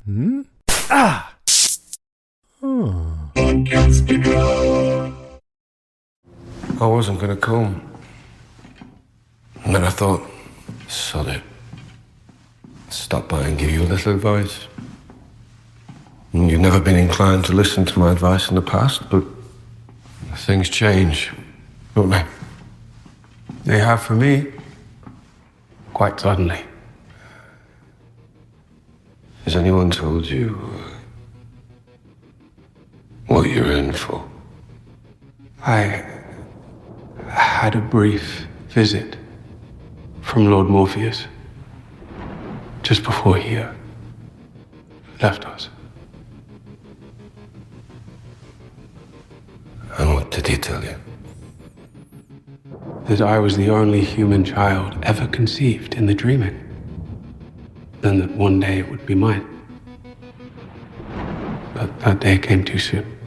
Hmm? Ah! Oh. I wasn't gonna come. And then I thought, sod it. Stop by and give you a little advice. And you've never been inclined to listen to my advice in the past, but things change, don't they? They have for me. Quite suddenly. Has anyone told you what you're in for? I had a brief visit from Lord Morpheus just before he left us. And what did he tell you? That I was the only human child ever conceived in the dreaming. And that one day it would be mine. But that day came too soon.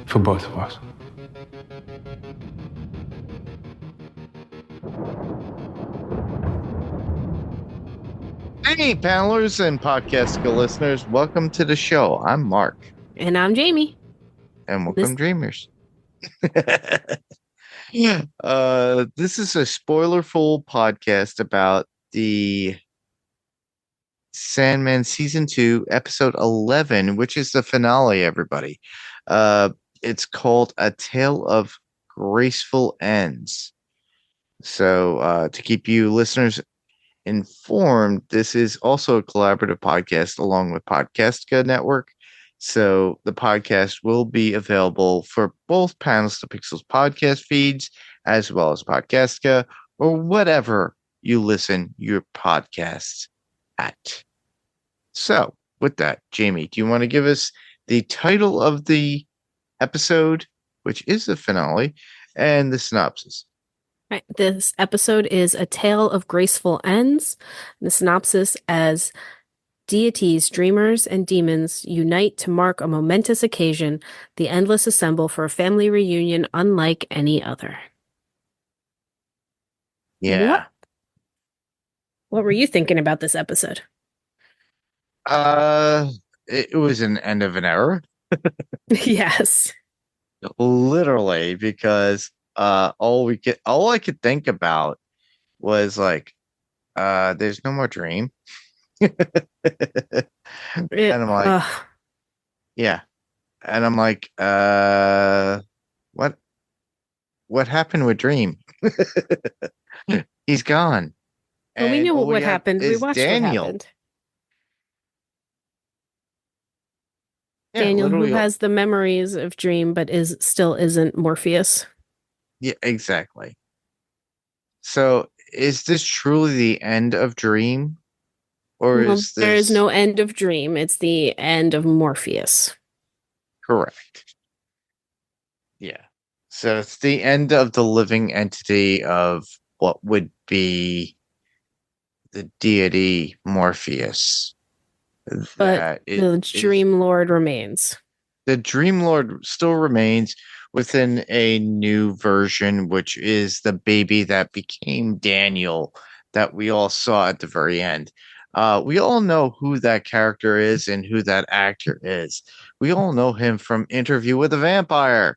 For both of us. Hey, panelers and podcast listeners, welcome to the show. I'm Mark. And I'm Jayme. And welcome, dreamers. This is a spoiler-full podcast about the Sandman Season 2, Episode 11, which is the finale, everybody. It's called A Tale of Graceful Ends. So, to keep you listeners informed, this is also a collaborative podcast along with Podcastka Network. So the podcast will be available for both Panels to Pixels podcast feeds as well as Podcastka or whatever you listen your podcasts at. So with that, Jayme, do you want to give us the title of the episode, which is the finale, and the synopsis? Right. This episode is A Tale of Graceful Ends. The synopsis as deities, dreamers, and demons unite to mark a momentous occasion. The endless assemble for a family reunion unlike any other. Yeah. What were you thinking about this episode? It was an end of an era. Yes. Literally, because all I could think about was like, there's no more dream. And I'm like, yeah. And I'm like, what happened with Dream? He's gone. Well, we knew what happened. We watched Daniel. what happened. Yeah, Daniel, who literally has the memories of Dream, but still isn't Morpheus. Yeah, exactly. So is this truly the end of Dream? Or Well, is this... there is no end of Dream. It's the end of Morpheus. Correct. Yeah. So it's the end of the living entity of what would be the deity Morpheus. But the Dream Lord remains. The Dream Lord still remains within a new version, which is the baby that became Daniel that we all saw at the very end. We all know who that character is and who that actor is. We all know him from Interview with a Vampire.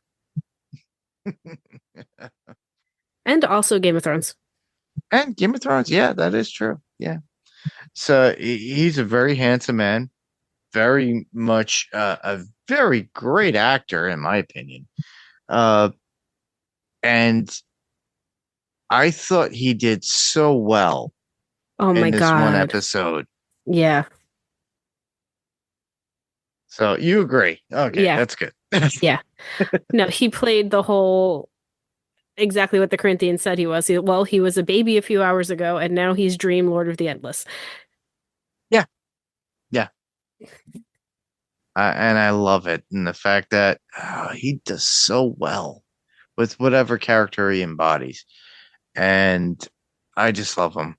And also Game of Thrones. And Game of Thrones. Yeah, that is true. Yeah. So he's a very handsome man. Very much a very great actor, in my opinion. And I thought he did so well. Oh my in this God. one episode. Yeah. So you agree? Okay, yeah. That's good. Yeah. No, he played the whole exactly what the Corinthians said he was. He was a baby a few hours ago, and now he's Dream Lord of the Endless. Yeah. Yeah. And I love it. And the fact that he does so well with whatever character he embodies. And I just love him.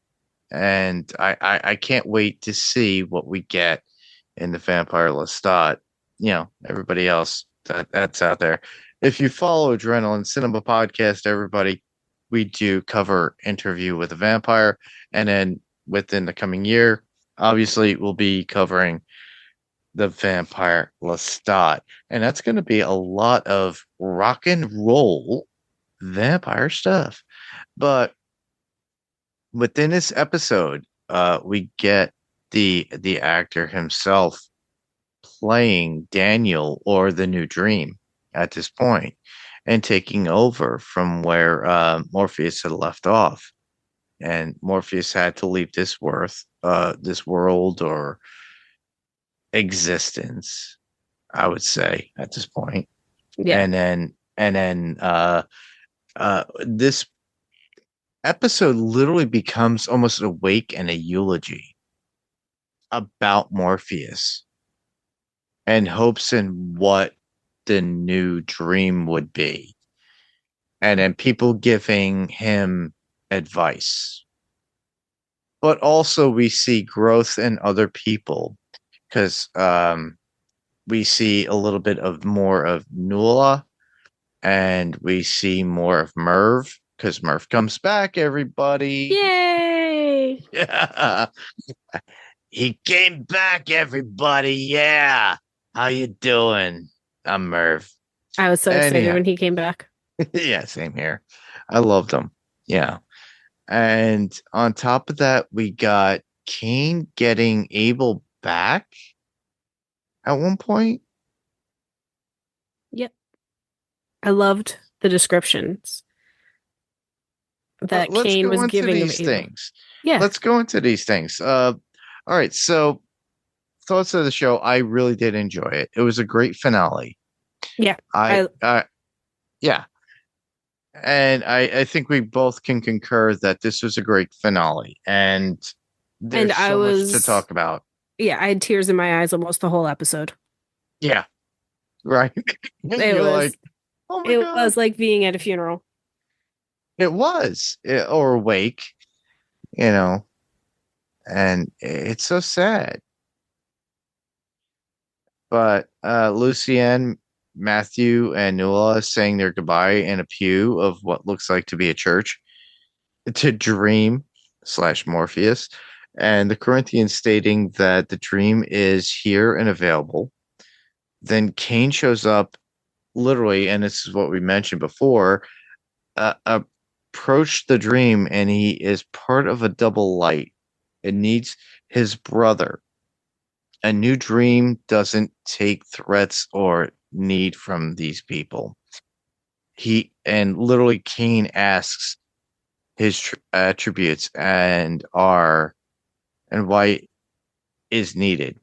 And I can't wait to see what we get in the Vampire Lestat. You know, everybody else that's out there. If you follow Adrenaline Cinema Podcast, everybody, we do cover Interview with a Vampire. And then within the coming year, obviously we'll be covering the vampire Lestat, and that's going to be a lot of rock and roll vampire stuff. But within this episode, we get the actor himself playing Daniel or the New Dream at this point and taking over from where Morpheus had left off. And Morpheus had to leave this world or existence, I would say, at this point. Yeah. And then this episode literally becomes almost a wake and a eulogy about Morpheus and hopes in what the new dream would be. And then people giving him advice. But also we see growth in other people because we see a little bit of more of Nuala and we see more of Merv because Merv comes back, everybody. Yay! Yeah. He came back, everybody. Yeah. How you doing? I'm Merv. I was so excited Anyhow. when he came back. Yeah, same here. I loved him. Yeah. And on top of that, we got Kane getting Abel back at one point. Yep. I loved the descriptions that Let's Kane go was into giving these of Abel. things. Yeah. Let's go into these things. All right. So, thoughts of the show. I really did enjoy it. It was a great finale. Yeah. Yeah. And I think we both can concur that this was a great finale. And there's much to talk about. Yeah, I had tears in my eyes almost the whole episode. Yeah. Right. It oh my God. was like being at a funeral. It was. Or a wake, and it's so sad. But Lucienne, Matthew, and Nuala saying their goodbye in a pew of what looks like to be a church to Dream / Morpheus, and the Corinthians stating that the dream is here and available. Then Kane shows up literally, and this is what we mentioned before, approach the dream, and he is part of a double light. It needs his brother. A new dream doesn't take threats or need from these people. Literally Kane asks his attributes and why is needed.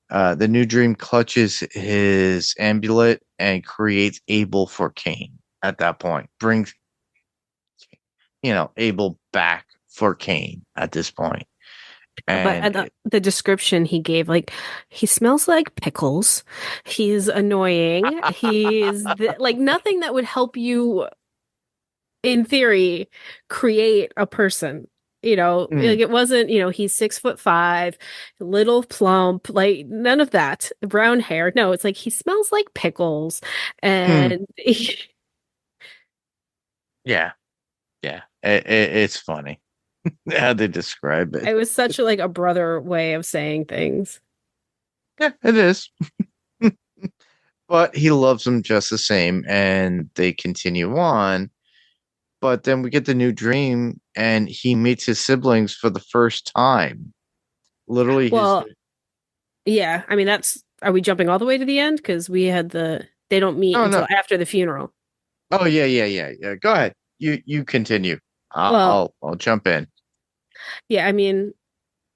The new dream clutches his amulet and creates Abel for Kane at that point. Brings Abel back for Kane at this point. But the description he gave, like, he smells like pickles. He's annoying. He's like nothing that would help you, in theory, create a person. Like it wasn't, he's 6'5", little plump, like none of that. Brown hair. No, it's like he smells like pickles. And yeah. It's funny how they describe it. It was such a brother way of saying things. Yeah, it is. But he loves him just the same, and they continue on. But then we get the new dream, and he meets his siblings for the first time. Literally. Well, yeah. I mean, are we jumping all the way to the end? Because we had they don't meet until after the funeral. Oh, yeah. Go ahead. You continue. I'll jump in. Yeah, I mean,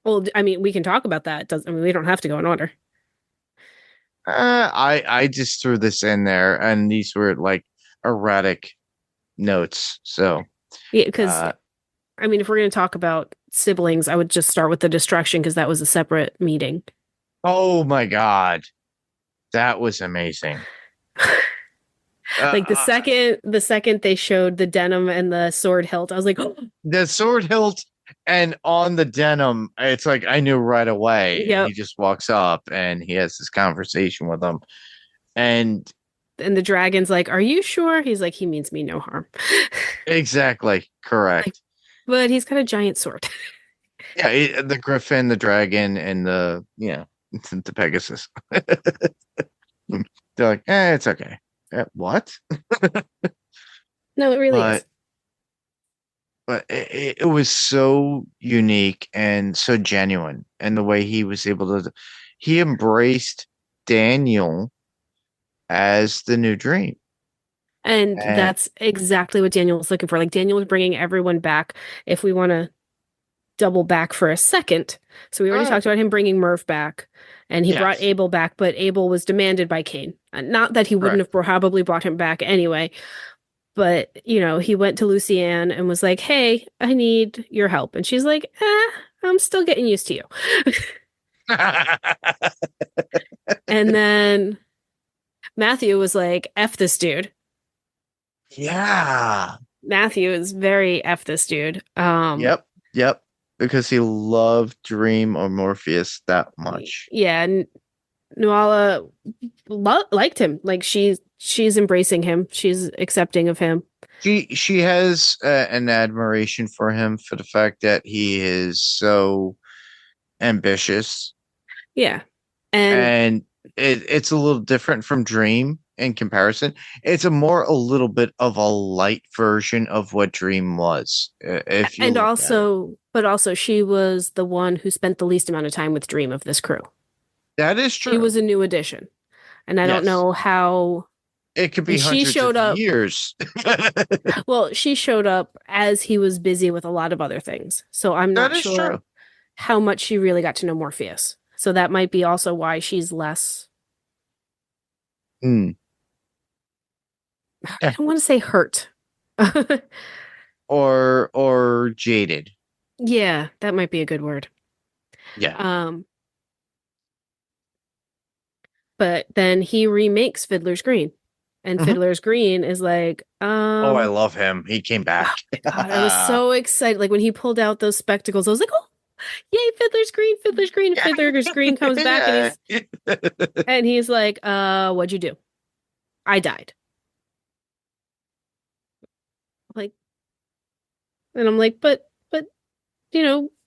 we can talk about that. We don't have to go in order. I just threw this in there, and these were like erratic notes. So yeah, because if we're going to talk about siblings, I would just start with the destruction because that was a separate meeting. Oh my God, that was amazing. Like the second they showed the denim and the sword hilt, I was like, oh. The sword hilt and on the denim, it's like I knew right away. Yep. He just walks up and he has this conversation with them, and the dragon's like, "Are you sure?" He's like, "He means me no harm." Exactly correct. But he's got a giant sword. Yeah, the griffin, the dragon, and the Pegasus. They're like, it's okay. What? No, it really is. But it was so unique and so genuine, and the way he was able to, he embraced Daniel as the new dream. And And that's exactly what Daniel was looking for. Like Daniel was bringing everyone back. If we want to double back for a second, so we already talked about him bringing Murph back, and he brought yes, Abel back, but Abel was demanded by Cain. Not that he wouldn't have correct. probably brought him back anyway, but he went to Lucienne and was like, "Hey, I need your help," and she's like, I'm still getting used to you." And then Matthew was like, "F this dude." Yeah. Matthew is very F this dude. Yep. Yep. Because he loved Dream or Morpheus that much. Yeah, and Nuala liked him. Like she's embracing him. She's accepting of him. She has an admiration for him for the fact that he is so ambitious, Yeah. And and it's a little different from Dream in comparison. It's a little bit of a light version of what Dream was, if you and look at it. also she was the one who spent the least amount of time with Dream of this crew. That is She true. was a new addition. And I don't Yes, know how it could be she hundreds showed of up. years. Well, she showed up as he was busy with a lot of other things. So I'm That not is sure true. how much she really got to know Morpheus. So that might be also why she's less, Hmm. I don't want to say hurt. Or jaded. Yeah, that might be a good word. Yeah. Um, but then he remakes Fiddler's Green. And Mhm. Fiddler's Green is like, Oh, I love him. He came oh back. my God, I was so excited. Like when he pulled out those spectacles, I was like, oh, yay, Fiddler's Green, Fiddler's Green. Fiddler's Green comes back and Yeah. he's like, what'd you do? I died. Like, and I'm like, but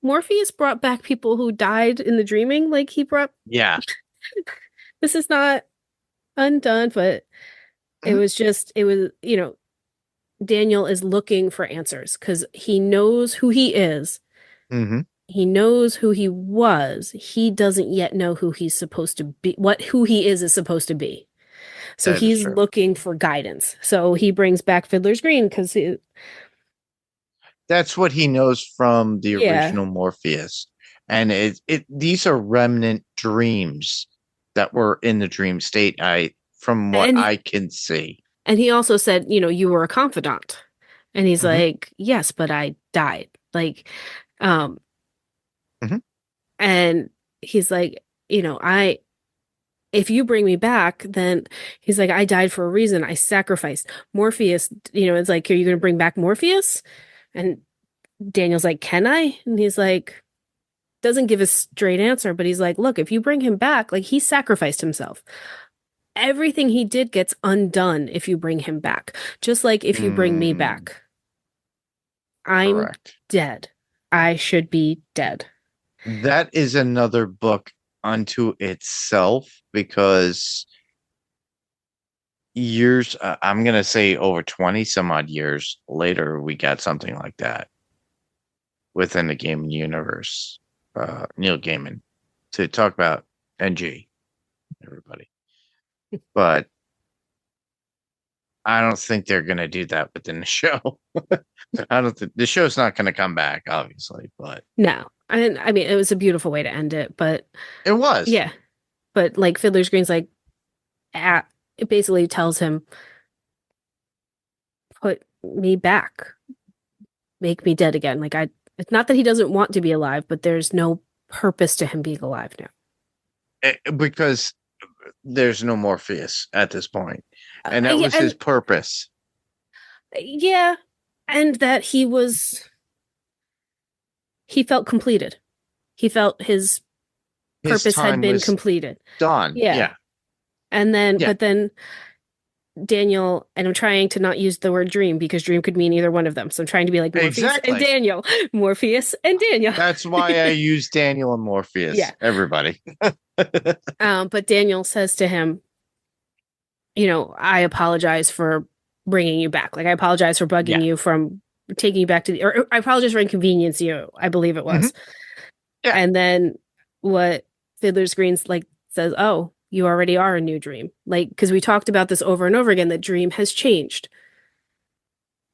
Morpheus brought back people who died in the dreaming. Like he brought Yeah. this is not undone, but Mhm. it was, Daniel is looking for answers because he knows who he is. Mhm. He knows who he was. He doesn't yet know who he's supposed to be, what who he is supposed to be. So That is he's true. looking for guidance. So he brings back Fiddler's Green because, That's what he knows from the yeah, original Morpheus. And these are remnant dreams that were in the dream state, from what and I can see. and he also said, you were a confidant, and he's Mhm. like, yes, but I died. Like, um, Mhm. and he's like, I if you bring me back, then he's like, I died for a reason. I sacrificed. Morpheus, it's like, are you going to bring back Morpheus? And Daniel's like, can I? And he's like, doesn't give a straight answer, but he's like, look, if you bring him back, like he sacrificed himself. Everything he did gets undone if you bring him back. Just like if you bring me Mm, back, I'm correct. dead. I should be dead. That is another book unto itself, because I'm going to say over 20 some odd years later, we got something like that within the gaming universe. Neil Gaiman, to talk about NG, everybody. But I don't think they're going to do that within the show. I don't think the show's not going to come back, obviously, but No. And I mean, it was a beautiful way to end it, but it was. yeah. But like Fiddler's Green's like, it basically tells him, put me back, make me dead again. Like it's not that he doesn't want to be alive, but there's no purpose to him being alive now. Because there's no Morpheus at this point, and that Yeah, was his purpose. yeah, and that he felt completed. He felt his His purpose had time been was completed. done. Yeah. Yeah. And then, Yeah. but then Daniel, and I'm trying to not use the word dream because dream could mean either one of them. So I'm trying to be like Morpheus and Exactly. Daniel. Morpheus and Daniel. That's why I use Daniel and Morpheus. Yeah. Everybody. But Daniel says to him, you know, I apologize for bringing you back. Like, I apologize for bugging Yeah. you from taking you back to the, or I apologize for inconveniencing you, I believe it was. Yeah. And then what Fiddler's Green's like says, oh, you already are a new dream. Like, because we talked about this over and over again, that dream has changed.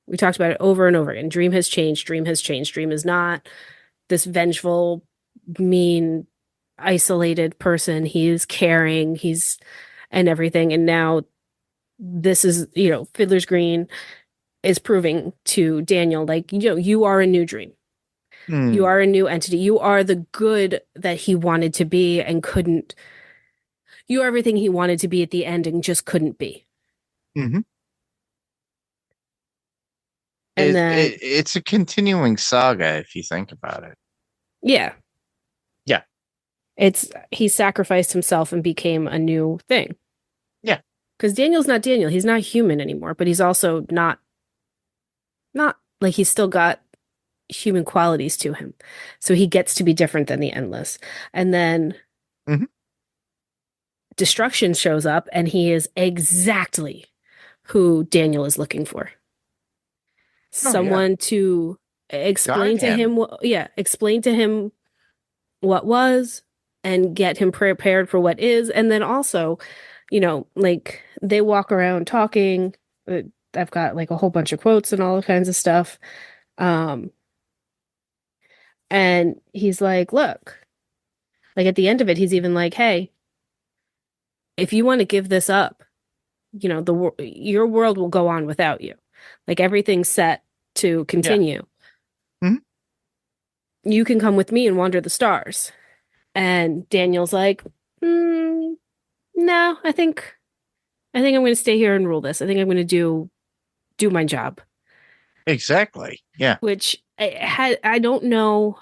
We talked about it over and over again. Dream has changed. Dream has changed. Dream is not this vengeful, mean, isolated person. He's caring. He's and everything. And now this is, you know, Fiddler's Green is proving to Daniel, like, you know, you are a new dream. You are a new entity. You are the good that he wanted to be and couldn't. You are everything he wanted to be at the end and just couldn't be. Mm-hmm. And then it's a continuing saga if you think about it. yeah. Yeah. He sacrificed himself and became a new thing. Yeah. Because Daniel's not Daniel. He's not human anymore, but he's also not like he's still got human qualities to him. So he gets to be different than the Endless. And then Destruction shows up and he is exactly who Daniel is looking for. Someone to explain to him explain to him what was and get him prepared for what is. And then also, you know, like they walk around talking. I've got like a whole bunch of quotes and all kinds of stuff. And he's like, look, like at the end of it, he's even like, hey, if you want to give this up, you know, your world will go on without you. Like everything's set to continue. Yeah. Mm-hmm. You can come with me and wander the stars. And Daniel's like, no, I think I'm going to stay here and rule this. I think I'm going to do my job. Exactly. Yeah. Which I don't know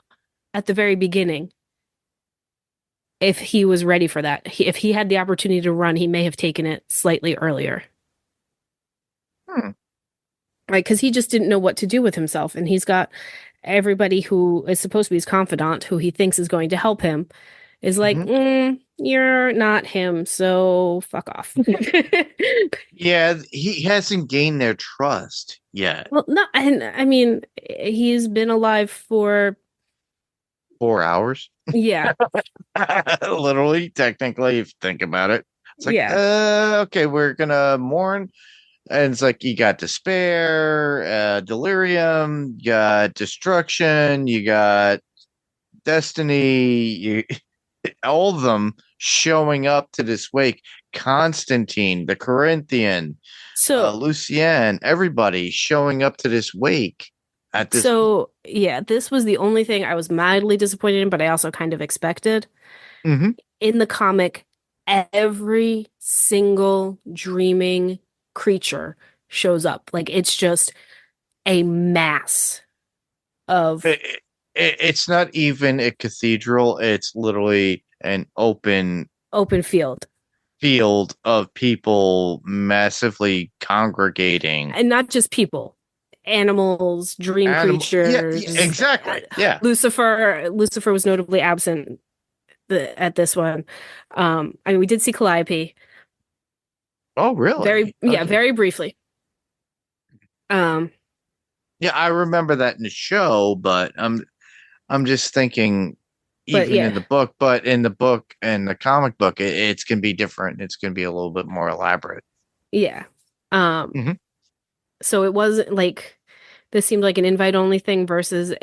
at the very beginning if he was ready for that. If he had the opportunity to run, he may have taken it slightly earlier. Right, because he just didn't know what to do with himself. And he's got everybody who is supposed to be his confidant, who he thinks is going to help him, is like, you're not him, so fuck off. Yeah, he hasn't gained their trust yet. Well, no, and I mean, he's been alive for 4 hours. Yeah. Literally, technically, if you think about it. It's like, okay, we're gonna mourn. And it's like you got despair, delirium, you got destruction, you got destiny, all of them showing up to this wake. Constantine, the Corinthian, Lucien, everybody showing up to this wake at this. So yeah, this was the only thing I was mildly disappointed in, but I also kind of expected. Mm-hmm. In the comic, every single dreaming creature shows up. Like it's just a mass of. It's not even a cathedral. It's literally an open field of people massively congregating, and not just people, animals, dream creatures. Yeah, exactly. Yeah, Lucifer was notably absent at this one. I mean, we did see Calliope. Oh, really? Very briefly. Yeah, I remember that in the show, but I'm just thinking, in the book, but in the book and the comic book, it's gonna be different. It's gonna be a little bit more elaborate. Yeah. So it wasn't like this seemed like an invite only thing versus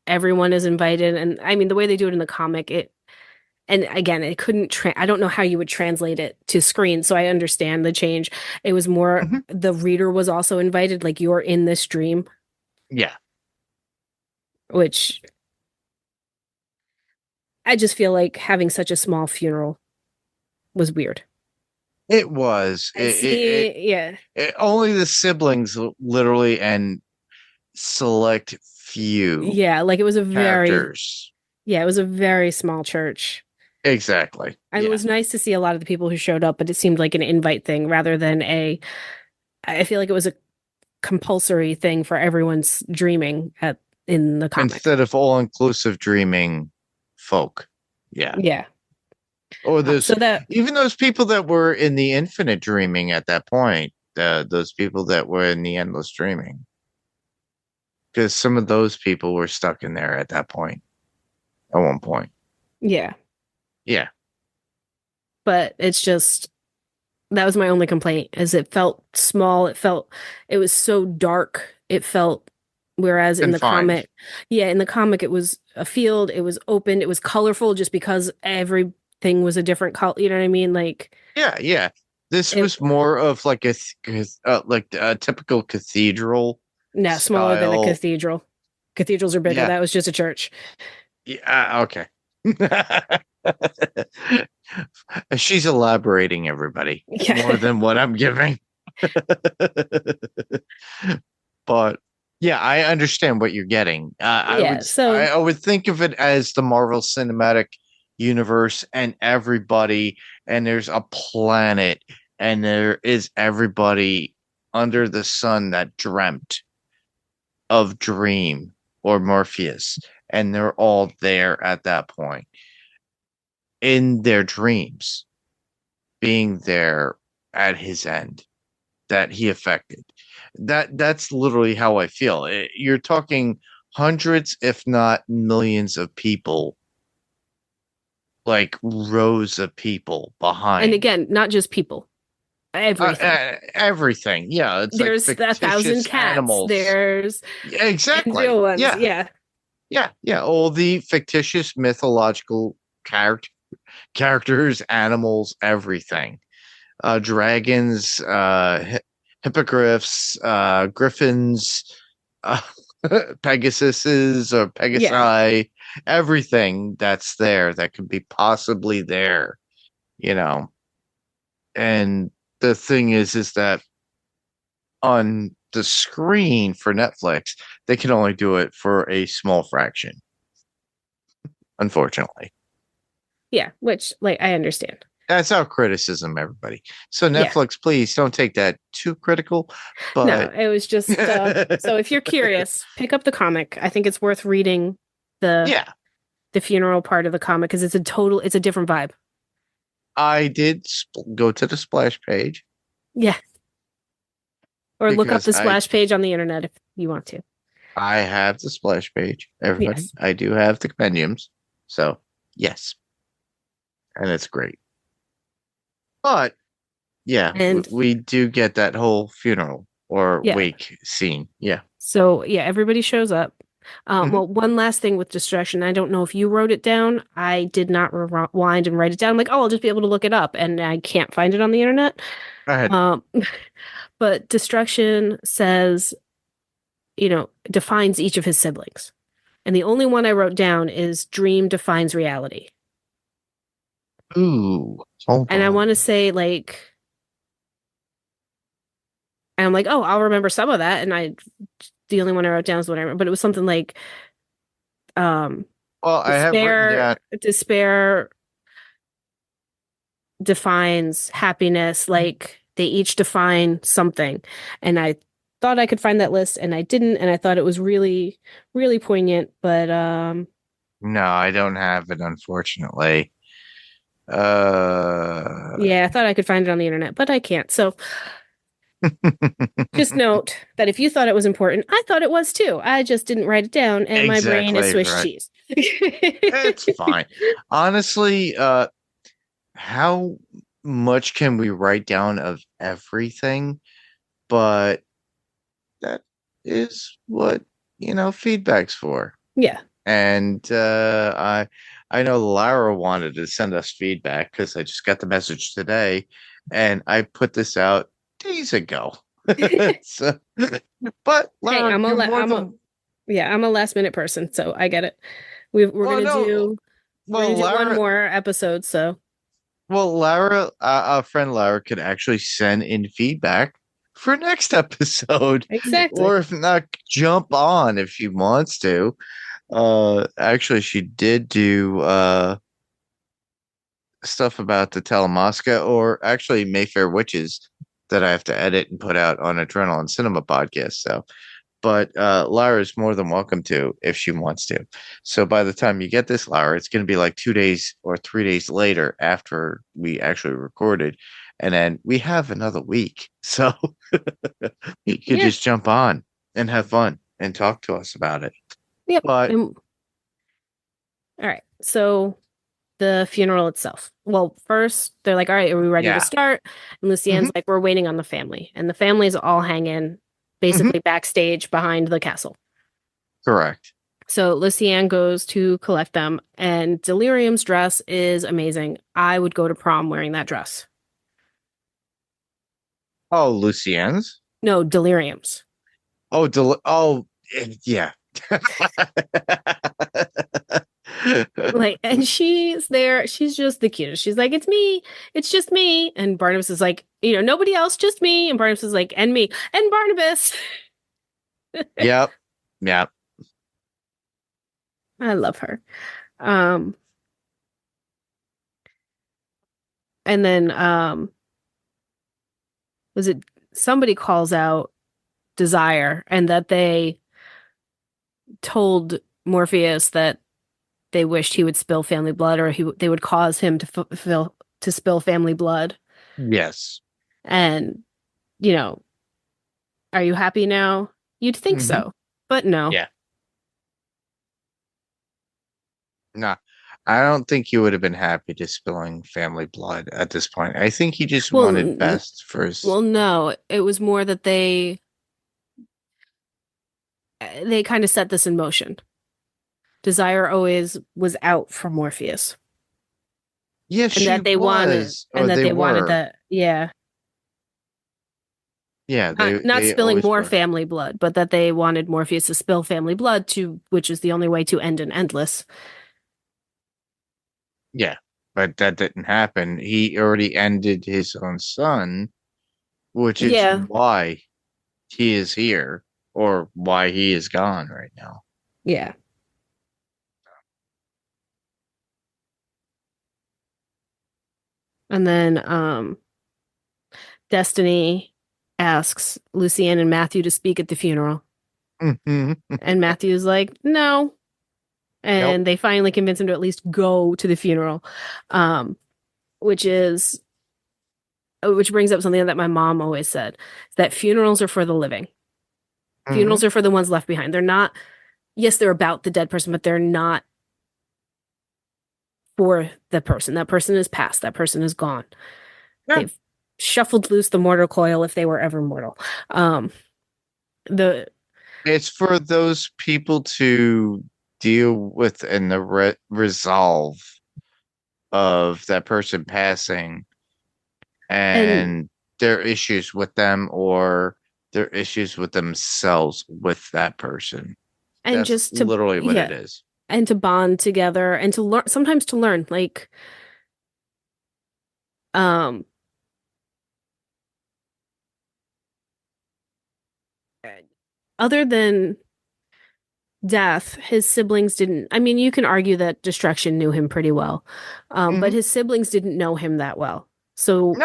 everyone is invited, and I mean the way they do it in the comic, and again, it couldn't. I don't know how you would translate it to screen, so I understand the change. It was more the reader was also invited, like you're in this dream. Yeah. Which I just feel like having such a small funeral was weird. It was. Only the siblings, literally, and select few. Yeah, like it was a characters. It was a very small church. Exactly. And it was nice to see a lot of the people who showed up, but it seemed like an invite thing rather than I feel like it was a compulsory thing for everyone's dreaming in the comic. Instead of all-inclusive dreaming folk. Yeah. Yeah. Or those So that even those people that were in the infinite dreaming at that point, those people that were in the endless dreaming. Because some of those people were stuck in there at that point. At one point. yeah. Yeah. But it's just that was my only complaint, is it felt small, it was so dark. It felt whereas in the Confined. comic, in the comic it was a field, it was open, it was colorful just because everything was a different color, you know what I mean? Like Yeah. This it, was more of like a typical cathedral no, smaller than a style. cathedral. Cathedrals are bigger. Yeah. That was just a church. Yeah. Okay. She's elaborating, everybody, Yeah. more than what I'm giving. But yeah, I understand what you're getting. I would think of it as the Marvel Cinematic Universe, and everybody, and there's a planet, and there is everybody under the sun that dreamt of Dream or Morpheus, and they're all there at that point in their dreams, being there at his end that he affected. That's literally how I feel. You're talking hundreds, if not millions, of people, like rows of people behind. And again, not just people. Everything. Everything. Yeah, it's There's like 1,000 fictitious cats. animals. There's Yeah, exactly. real ones. Yeah. Yeah. All the fictitious mythological characters, animals, everything. Dragons, hippogriffs, griffins, uh, Pegasuses or Pegasi, everything that's there that could be possibly there, you know. And the thing is that on the screen for Netflix, they can only do it for a small fraction, unfortunately. Yeah, which like I understand. That's our criticism, everybody. So Yeah. Netflix, please don't take that too critical. But No, it was just so if you're curious, pick up the comic. I think it's worth reading the funeral part of the comic because it's a different vibe. I did go to the splash page. Yeah. Or look up Because the splash page on the internet if you want to. I have the splash page, everybody. Yes. I do have the compendiums. So, yes. And it's great. But, yeah, And we do get that whole funeral or Yeah. wake scene. Yeah. so yeah, everybody shows up. Mhm. Well, one last thing with distraction. I don't know if you wrote it down. I did not rewind and write it down. I'm like, oh, I'll just be able to look it up, and I can't find it on the internet. Go ahead. But distraction says, defines each of his siblings, and the only one I wrote down is Dream defines reality. Ooh. And I want to say like, and I'm like, oh, I'll remember some of that, and the only one I wrote down is what I remember, but it was something like, well, I have written that. Despair defines happiness. Like they each define something, and I thought I could find that list, and I didn't, and I thought it was really, really poignant. But No, I don't have it, unfortunately. yeah, I thought I could find it on the internet, but I can't. So just note that if you thought it was important, I thought it was too. I just didn't write it down, and my brain is Swiss right. cheese. It's fine. Honestly, how much can we write down of everything? But that is what, feedback's for. Yeah. And I know Lara wanted to send us feedback because I just got the message today, and I put this out days ago. So, but Lara, Hey, I'm a last minute person, so I get it. We're gonna do one more episode, so. Well, Lara, our friend Lara, could actually send in feedback for next episode. Exactly. Or if not, jump on if she wants to. Actually, she did do stuff about the Telemasca, or actually Mayfair Witches, that I have to edit and put out on Adrenaline Cinema podcast. So, but Lara is more than welcome to if she wants to. So by the time you get this, Lara, it's going to be like 2 days or 3 days later after we actually recorded, and then we have another week. So you could Yeah. just jump on and have fun and talk to us about it. Yep. But All right. So the funeral itself. Well, first they're like, all right, are we ready Yeah. to start? And Lucienne's like, we're waiting on the family. And the family's all hanging basically backstage behind the castle. Correct. So Lucienne goes to collect them, and Delirium's dress is amazing. I would go to prom wearing that dress. Oh, Lucienne's? No, Delirium's. Yeah. Like, and she's there. She's just the cutest. She's like, it's me. It's just me. And Barnabas is like, nobody else, just me. And Barnabas is like, and me. And Barnabas. Yep. I love her. And then was it somebody calls out Desire, and that they told Morpheus that they wished he would spill family blood, or they would cause him to spill family blood. Yes. And are you happy now? You'd think so, but no. Yeah. Nah, I don't think he would have been happy to spilling family blood at this point. I think he just wanted best for his. Well, no, it was more that they kind of set this in motion. Desire always was out for Morpheus. Yes, and that they wanted, and that they wanted that. Yeah. Yeah, not they spilling always more were. family blood, but that they wanted Morpheus to spill family blood, which is the only way to end an endless. Yeah, but that didn't happen. He already ended his own son, which is why he is here, or why he is gone right now. Yeah. And then Destiny asks Lucienne and Matthew to speak at the funeral. And Matthew's like, no. And they finally convince him to at least go to the funeral. Which brings up something that my mom always said, that funerals are for the living. Funerals are for the ones left behind. They're not, yes, they're about the dead person, but they're not for the person. That person is past. That person is gone. Yeah. They've shuffled loose the mortal coil, if they were ever mortal. It's for those people to deal with and the resolve of that person passing and their issues with them, or their issues with themselves with that person. And that's just to literally what it is. And to bond together, and to learn, sometimes to learn, like other than death, his siblings didn't. I mean, you can argue that Destruction knew him pretty well, but his siblings didn't know him that well. So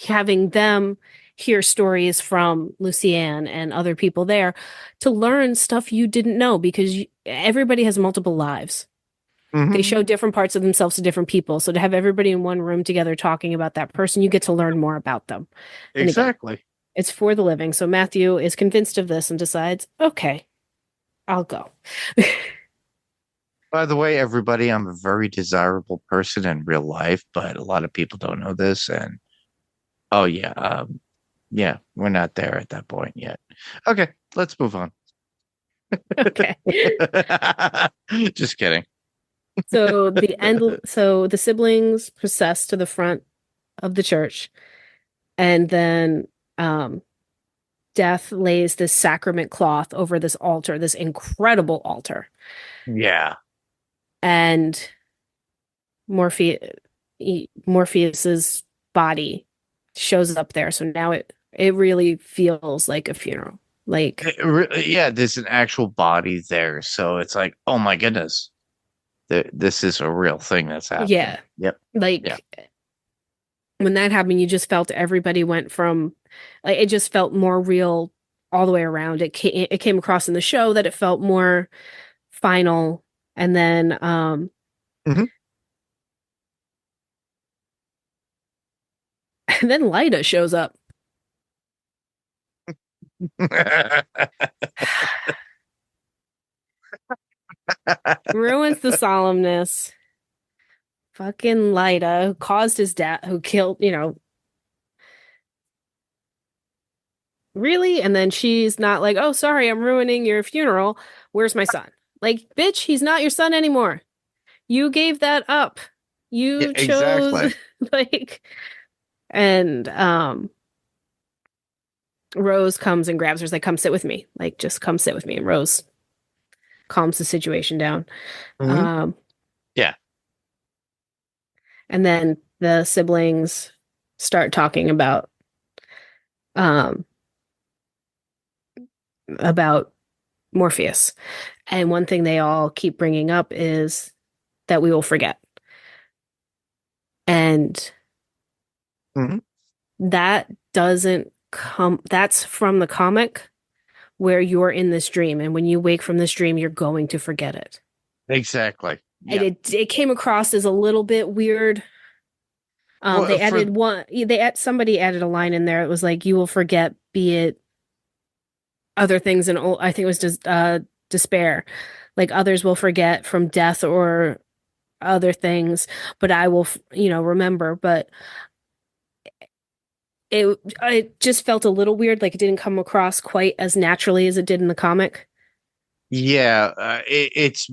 having them hear stories from Lucienne and other people there, to learn stuff you didn't know, because everybody has multiple lives. They show different parts of themselves to different people. So to have everybody in one room together talking about that person, you get to learn more about them. Exactly. Again, it's for the living. So Matthew is convinced of this and decides, okay, I'll go. By the way, everybody, I'm a very desirable person in real life, but a lot of people don't know this. And yeah, we're not there at that point yet. Okay, let's move on. Okay. Just kidding. So the siblings process to the front of the church, and then Death lays this sacrament cloth over this altar, this incredible altar. Yeah. And Morpheus's body shows up there. So now it really feels like a funeral. Like, there's an actual body there. So it's like, oh my goodness, this is a real thing that's happening. Yeah. Yep. Like Yeah. when that happened, you just felt everybody went from like it just felt more real all the way around. It came across in the show that it felt more final, and then Mhm. and then Lyda shows up. Ruins the solemnness. Fucking Lyda, who caused his death, who killed, really? And then she's not like, oh, sorry, I'm ruining your funeral. Where's my son? Like, bitch, he's not your son anymore. You gave that up. You Yeah, chose exactly. like and Rose comes and grabs her. She's like, come sit with me. Like, just come sit with me. And Rose calms the situation down. Mhm. Yeah. And then the siblings start talking um about Morpheus. And one thing they all keep bringing up is that we will forget. And Mhm. that doesn't come, that's from the comic where you're in this dream. And when you wake from this dream, you're going to forget it. Exactly. And Yeah. it came across as a little bit weird. Well, They added somebody added a line in there. It was like, you will forget, be it other things. And I think it was just despair. Like others will forget from death or other things, but I will, remember. But it just felt a little weird, like it didn't come across quite as naturally as it did in the comic. Yeah, it's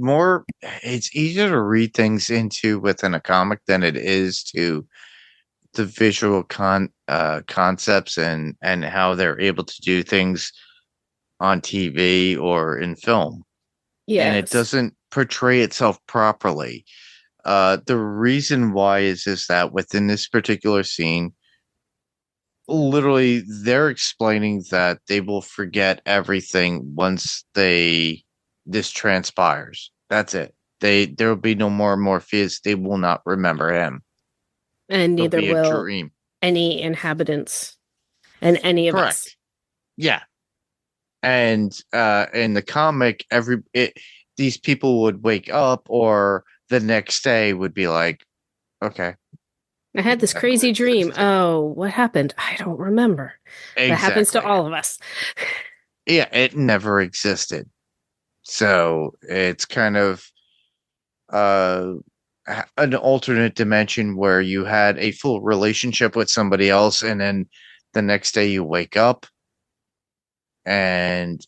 easier to read things into within a comic than it is to the visual concepts and how they're able to do things on TV or in film. And it Yes. doesn't portray itself properly. The reason why is that within this particular scene, literally they're explaining that they will forget everything once this transpires. That's it. There will be no more Morpheus. They will not remember him. And It'll neither be a will dream. any inhabitants and any of us. Correct. Yeah. And in the comic, these people would wake up, or the next day would be like, okay, I had this never crazy dream. existed. Oh, what happened? I don't remember. That happens to Exactly. all of us. Yeah, it never existed. So it's kind of uh an alternate dimension where you had a full relationship with somebody else, and then the next day you wake up and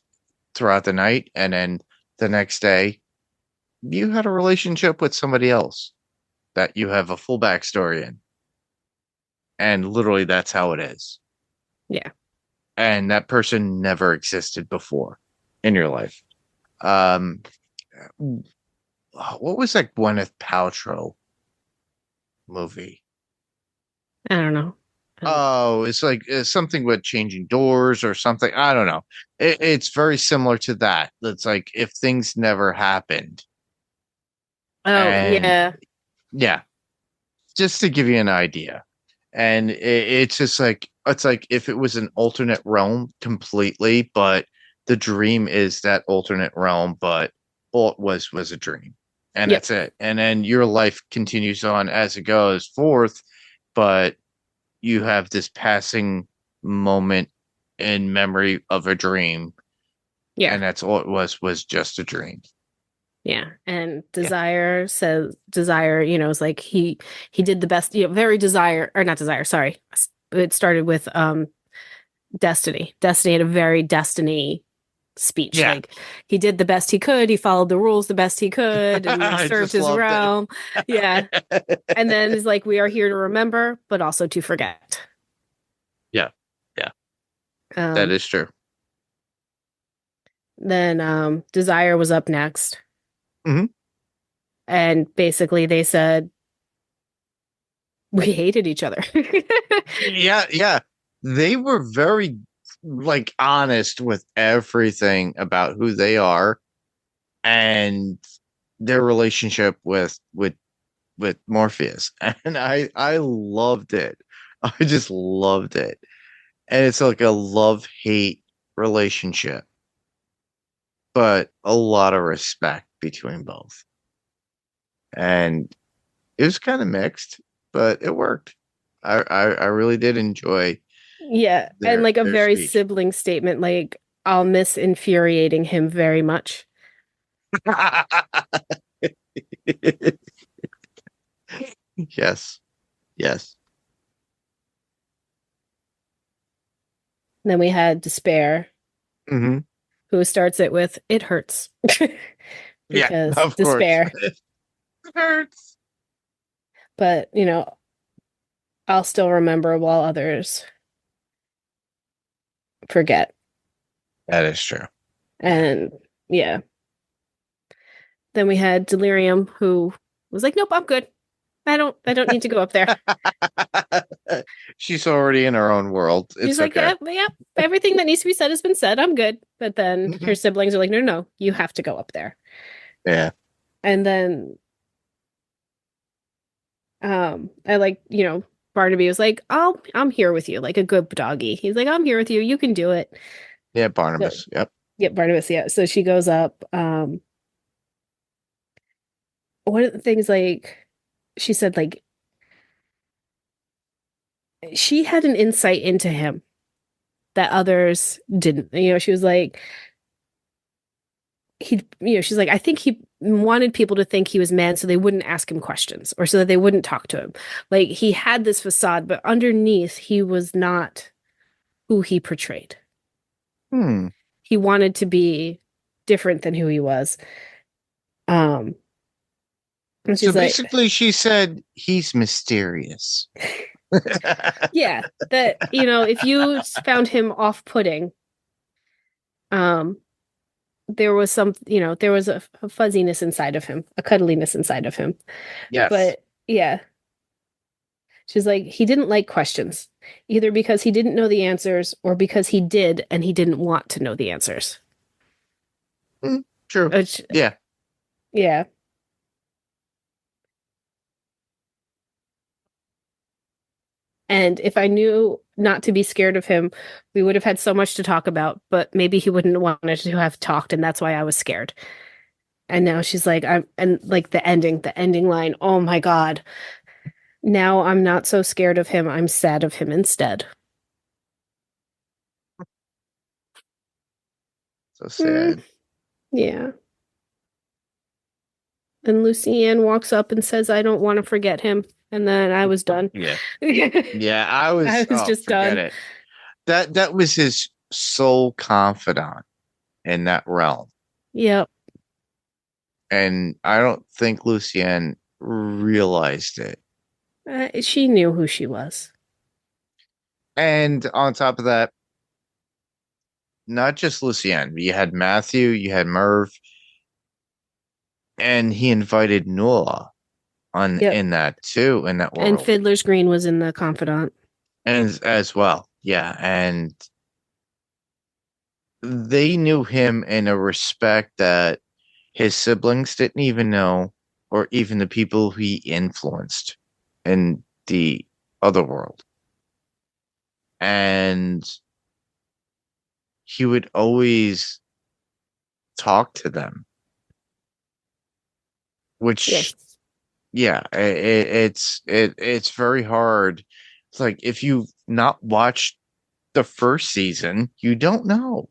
throughout the night, and then the next day you had a relationship with somebody else that you have a full backstory in. And literally that's how it is. Yeah. And that person never existed before in your life. Um what was that Gwyneth Paltrow movie? I don't know. Oh, it's like something with changing doors or something. I don't know. It's very similar to that. It's like if things never happened. Oh, And yeah. yeah, just to give you an idea. And it's just like it's like if it was an alternate realm completely, but the dream is that alternate realm, but all it was a dream. And Yep. that's it. And then your life continues on as it goes forth, but you have this passing moment in memory of a dream, Yeah. and that's all it was just a dream. Yeah. And Desire says Desire, is like he did the best, very Desire or not Desire, sorry. It started with Destiny. Destiny had a very Destiny speech. Yeah. Like he did the best he could, he followed the rules the best he could and I served just his loved it. realm. Yeah. And then he's like, we are here to remember, but also to forget. Yeah. That is true. Then Desire was up next. Mhm. And basically they said we hated each other. Yeah. They were very like honest with everything about who they are, and their relationship with Morpheus, and I loved it. I just loved it, and it's like a love hate relationship, but a lot of respect between both, and it was kind of mixed, but it worked. I really did enjoy Yeah, and like a their very speech. sibling statement, like I'll miss infuriating him very much. Yes, yes. Then we had Despair, Hmm. who starts it with "It hurts," Yeah, because of course. despair. It hurts. But I'll still remember while others forget. That is true. And yeah, then we had Delirium, who was like, "Nope, I'm good. I don't need to go up there." She's already in her own world. She's It's like, okay. "Yep, everything that needs to be said has been said. I'm good." But then her siblings are like, "No, no, no, you have to go up there." Yeah. And then I like, Barnaby was like, I'm here with you, like a good doggy. He's like, I'm here with you. You can do it. Yeah, So, Barnabas. Yep. yeah, Barnabas, yeah. So she goes up. One of the things like she said, like she had an insight into him that others didn't. She was like, she's like, I think he wanted people to think he was mad so they wouldn't ask him questions or so that they wouldn't talk to him. Like he had this facade, but underneath he was not who he portrayed. Hmm. He wanted to be different than who he was. Um, and So she's like, basically, she said he's mysterious. yeah, that, if you found him off-putting, um, there was there was a fuzziness inside of him, a cuddliness inside of him. Yes. But yeah, she's like, he didn't like questions, either because he didn't know the answers or because he did and he didn't want to know the answers. True. Which, Yeah. yeah. And if I knew not to be scared of him, we would have had so much to talk about, but maybe he wouldn't wanted to have talked, and that's why I was scared. And now she's like, and like the ending line, oh my God. Now I'm not so scared of him, I'm sad of him instead. So Mm, sad. yeah. And Lucienne walks up and says, I don't want to forget him. And then I was done. Yeah. I Yeah. I was. was Oh, just forget done. it. That was his sole confidant in that realm, Yep. and I don't think Lucienne realized it. She knew who she was. And on top of that, not just Lucienne, you had Matthew, you had Merv, and he invited Noah on Yep. in that too, in that And world, Fiddler's Green was in the confidant. and as well, yeah, and they knew him in a respect that his siblings didn't even know, or even the people he influenced in the other world, and he would always talk to them, which Yes. yeah, it's very hard. It's like if you've not watched the first season, you don't know.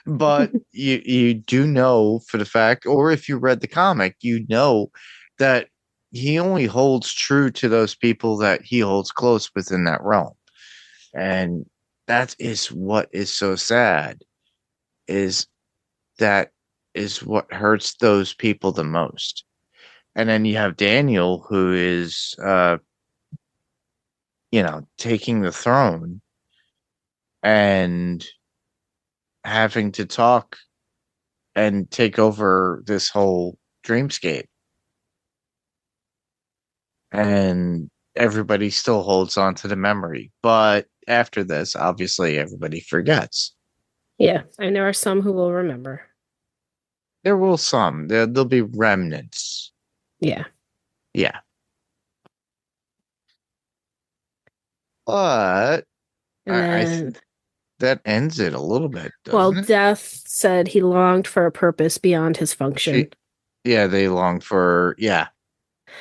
But you do know for the fact, or if you read the comic, you know that he only holds true to those people that he holds close within that realm. And that is what is so sad, is that is what hurts those people the most. And then you have Daniel, who is taking the throne and having to talk and take over this whole dreamscape. And everybody still holds on to the memory. But after this, obviously, everybody forgets. Yeah. And there are some who will remember. There will some. There'll be remnants. Yeah. Yeah. But And I then, think that ends it a little bit, well, doesn't it? Death said he longed for a purpose beyond his function. She, yeah, they long for, yeah,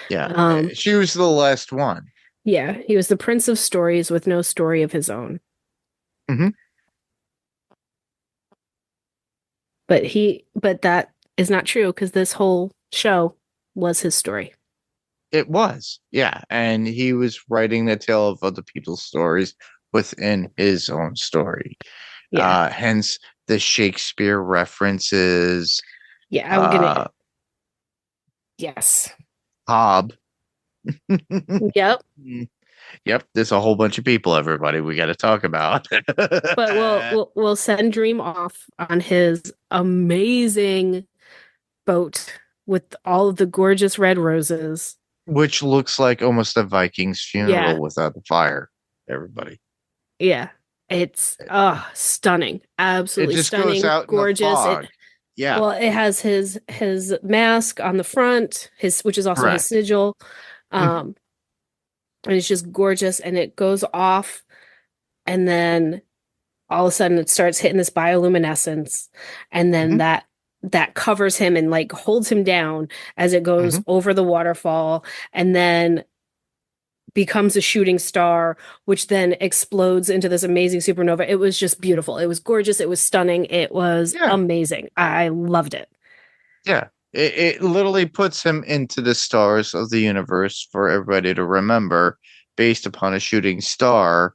yeah. Um, She was the last one. yeah, he was the prince of stories with no story of his own. Hmm. But that is not true because this whole show was his story. It was, yeah. And he was writing the tale of other people's stories within his own story. Yeah. Hence the Shakespeare references, Yeah, I'm gonna, uh, yes. Hob. Yep. Yep, there's a whole bunch of people, everybody, we got to talk about. But we'll send Dream off on his amazing boat with all of the gorgeous red roses. Which looks like almost a Viking's Yeah. funeral without the fire, everybody. Yeah. It's stunning. It Absolutely just goes stunning, out in the gorgeous. fog. Yeah, It has his mask on the front, his which is also his correct. sigil. Mhm, Um and it's just gorgeous and it goes off and then all of a sudden it starts hitting this bioluminescence and then mhm, that covers him and like holds him down as it goes mhm. over the waterfall and then becomes a shooting star which then explodes into this amazing supernova. It was just beautiful. It was gorgeous. It was stunning. It was Yeah, amazing. I loved it. yeah. It literally puts him into the stars of the universe for everybody to remember based upon a shooting star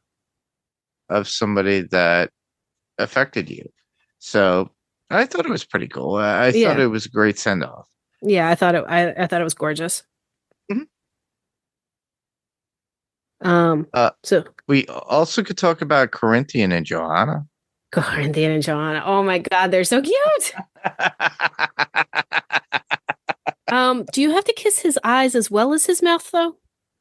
of somebody that affected you. So I thought it was pretty cool. I thought Yeah. it was a great send off. Yeah, I thought it was gorgeous. Um Uh, so we also could talk about Corinthian and Johanna. Corinthian and Joanna. Oh my God, they're so cute. Do you have to kiss his eyes as well as his mouth though?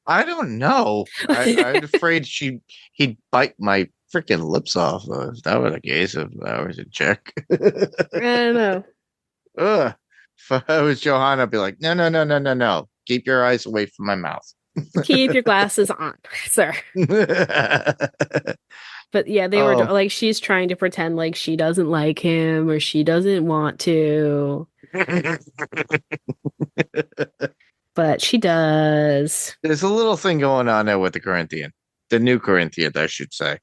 I don't know. I'm afraid he'd bite my freaking lips off. If that were the case, if I was a chick. I don't know. Ugh. If I was Johanna, I'd be like, no, no, no, no, no, no. Keep your eyes away from my mouth. Keep your glasses on, sir. But yeah, they were Oh. like she's trying to pretend like she doesn't like him or she doesn't want to, but she does. There's a little thing going on there with the Corinthian. The new Corinthian, I should say,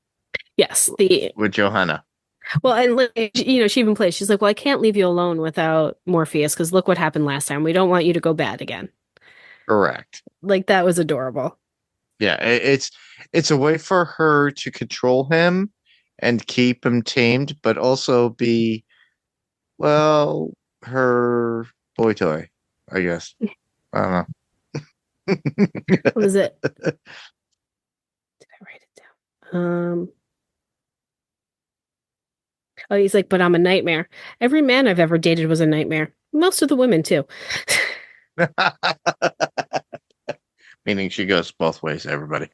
Yes, the with Johanna. well, and like, she even plays. She's like, "Well, I can't leave you alone without Morpheus because look what happened last time. We don't want you to go bad again." Correct. Like that was adorable. Yeah, it's a way for her to control him and keep him tamed, but also be, well, her boy toy, I guess. I don't know. What was it? Did I write it down? Oh, he's like, but I'm a nightmare. Every man I've ever dated was a nightmare. Most of the women too. Meaning she goes both ways, everybody.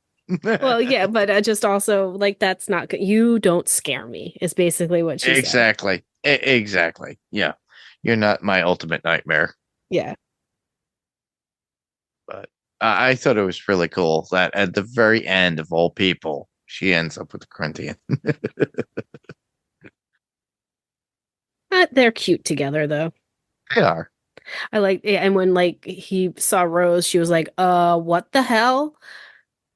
Well, yeah, but just also like that's not good. You don't scare me is basically what she said. Exactly. Exactly. Yeah. You're not my ultimate nightmare. Yeah. But I thought it was really cool that at the very end of all people, she ends up with the Corinthian. But they're cute together though. They are. I like and when like he saw Rose, she was like, what the hell?"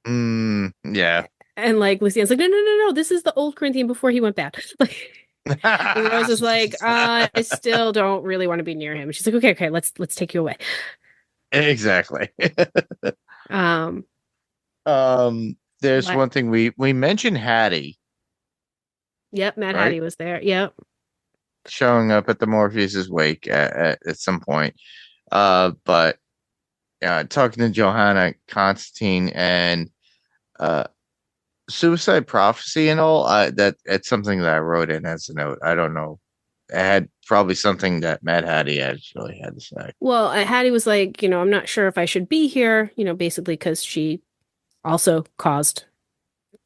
Yeah. And like Lucien's like, no, this is the old Corinthian before he went bad. Like and Rose is like, I still don't really want to be near him. She's like, okay, let's take you away. Exactly. Um, There's what? one thing we mentioned Hattie, Yep, Mad right? Hattie was there. Yep. Showing up at the Morpheus's wake at some point. But talking to Johanna, Constantine, and Suicide Prophecy and all, that it's something that I wrote in as a note. I don't know. It had probably something that Mad Hattie actually had to say. Well, Hattie was like, I'm not sure if I should be here, basically because she also caused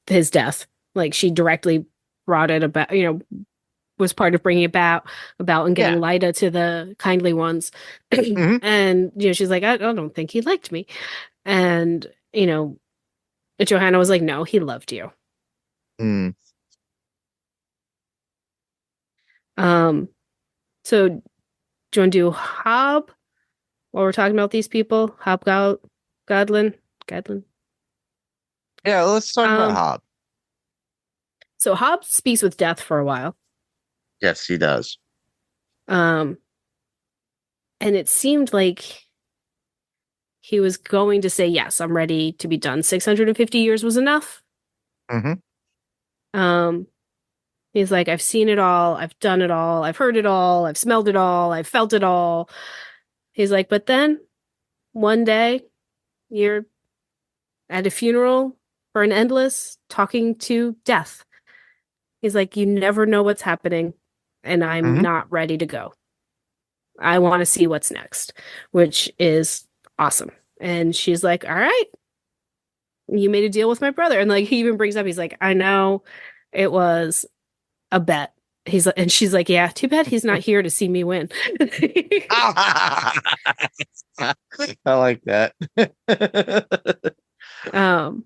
his death. Like she directly brought it about, was part of bringing about and getting Yeah. Lyda to the kindly ones. Mhm. And she's like, I don't think he liked me. And Johanna was like, no, he loved you. Mm. So do you want to do Hob while we're talking about these people? Godlin, Godlin. Yeah, let's talk about Um, Hob. so Hob speaks with death for a while. Yes, he does. And it seemed like he was going to say, yes, I'm ready to be done. 650 years was enough. Mm-hmm. Um, he's like, I've seen it all, I've done it all, I've heard it all, I've smelled it all, I've felt it all. He's like, but then one day you're at a funeral for an endless talking to death. He's like, you never know what's happening, and I'm Mm-hmm. not ready to go. I want to see what's next, which is awesome. And she's like, all right, you made a deal with my brother. And like he even brings up, he's like, I know it was a bet. He's like, and she's like, yeah, too bad he's not here to see me win. I like that. um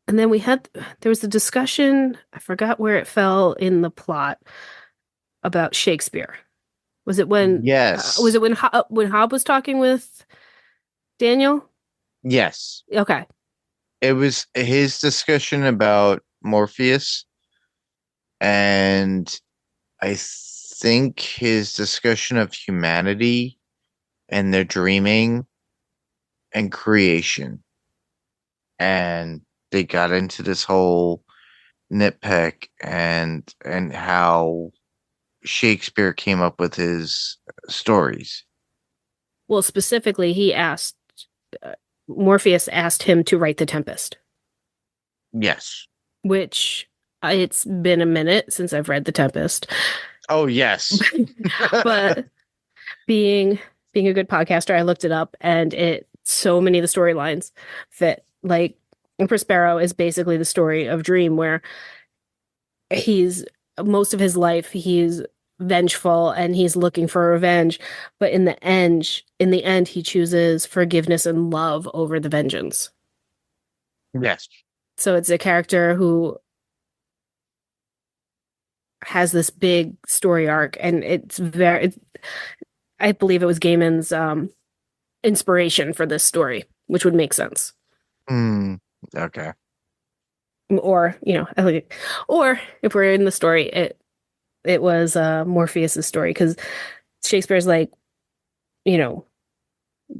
and then there was a discussion, I forgot where it fell in the plot, about Shakespeare. Was it when Yes. when Hob was talking with Daniel? Yes. Okay. It was his discussion about Morpheus, and I think his discussion of humanity and their dreaming and creation. And they got into this whole nitpick and how Shakespeare came up with his stories. Well, specifically, Morpheus asked him to write The Tempest, Yes. which it's been a minute since I've read The Tempest. Oh yes. But being a good podcaster, I looked it up, and so many of the storylines fit. Like Prospero is basically the story of Dream, where he's most of his life he's vengeful and he's looking for revenge, but in the end he chooses forgiveness and love over the vengeance. Yes. So it's a character who has this big story arc, and I believe it was Gaiman's inspiration for this story, which would make sense. Okay. Or or if we're in the story, it was Morpheus's story, because Shakespeare's like,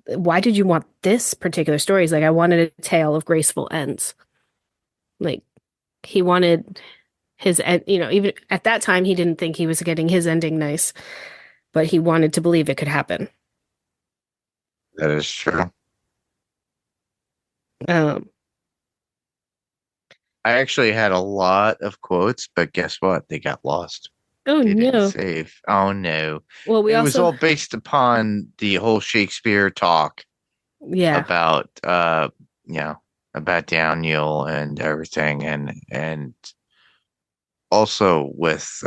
why did you want this particular story? He's like, I wanted a tale of graceful ends. Like he wanted his end, even at that time he didn't think he was getting his ending nice, but he wanted to believe it could happen. That is true. Um, I actually had a lot of quotes, but guess what? They got lost. oh They didn't no. save. Oh no. Well, we It was also, all based upon the whole Shakespeare talk yeah. about about Daniel and everything, and also with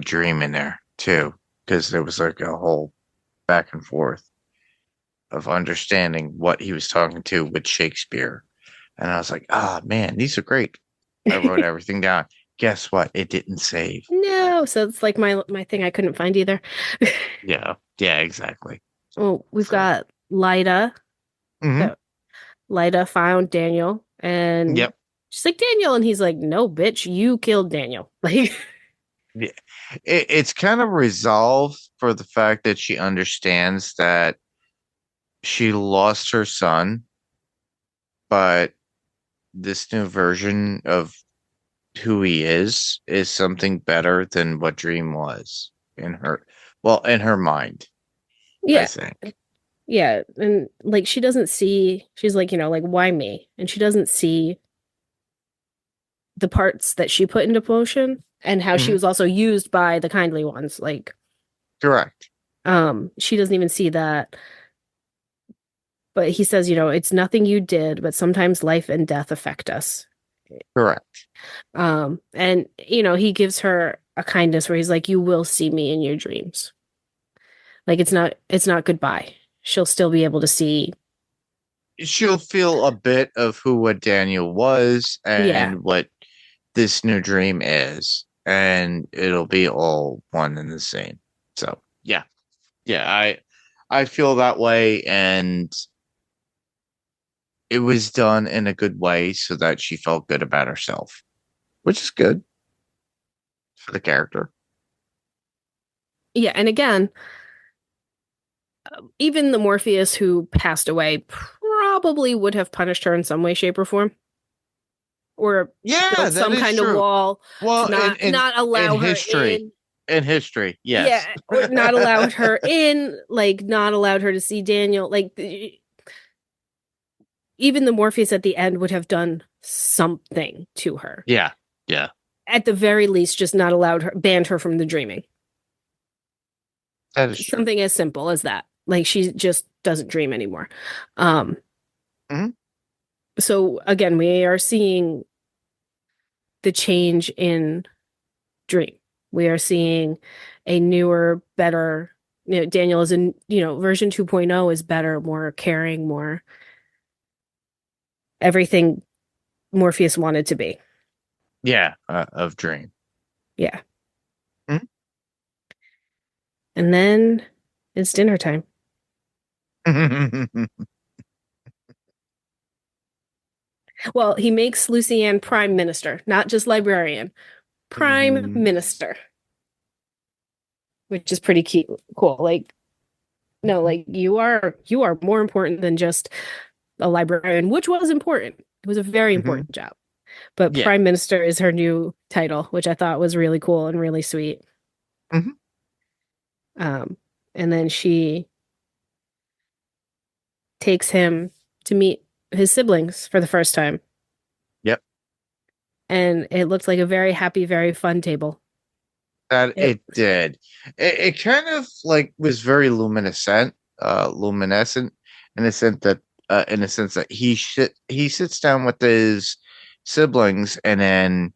Dream in there too, because there was like a whole back and forth of understanding what he was talking to with Shakespeare. And I was like, ah, man, these are great. I wrote everything down. Guess what? It didn't save. No, so it's like my thing I couldn't find either. Yeah. Yeah, exactly. Oh, we've So, got Lyda. mhm. That Lyda found Daniel, and Yep. she's like, Daniel, and he's like, no, bitch, you killed Daniel. Like, Yeah. It's kind of resolved for the fact that she understands that she lost her son, but this new version of who he is something better than what Dream was in her mind, I yeah, think. yeah, and like she doesn't see. She's like, like, why me? And she doesn't see the parts that she put into motion and how she Mhm. was also used by the kindly ones. Like, Correct. she doesn't even see that. But he says, it's nothing you did, but sometimes life and death affect us. Correct. And he gives her a kindness where he's like, you will see me in your dreams. Like it's not goodbye. She'll still be able to see. She'll feel a bit of who what Daniel was Yeah. and what this new dream is, and it'll be all one and the same. So yeah, yeah, I feel that way, and it was done in a good way so that she felt good about herself, which is good for the character. Yeah, and again, even the Morpheus who passed away probably would have punished her in some way, shape, or form, or Yeah, built that some is kind of true. wall to Well, not in allow her history, in. yes. Yeah, or not allowed her in, like not allowed her to see Daniel. Like even the Morpheus at the end would have done something to her. Yeah, yeah, At the very least, just not allowed her, banned her from the dreaming. that is true. Something as simple as that. Like she just doesn't dream anymore. Um, Mhm. so again, we are seeing the change in Dream. We are seeing a newer, better, Daniel is in, version 2.0 is better, more caring, more everything Morpheus wanted to be. Yeah, of Dream. Yeah. Mhm. And then it's dinner time. Well, he makes Lucienne prime minister, not just librarian, prime Mhm. minister, which is pretty cute, cool. Like, no, like you are more important than just a librarian, which was important. It was a very Mhm. important job. But Yeah. prime minister is her new title, which I thought was really cool and really sweet. Mhm. Um, and then she takes him to meet his siblings for the first time. Yep. And it looked like a very happy, very fun table. That It it did. It kind of like was very luminescent in a sense that he sits down with his siblings and then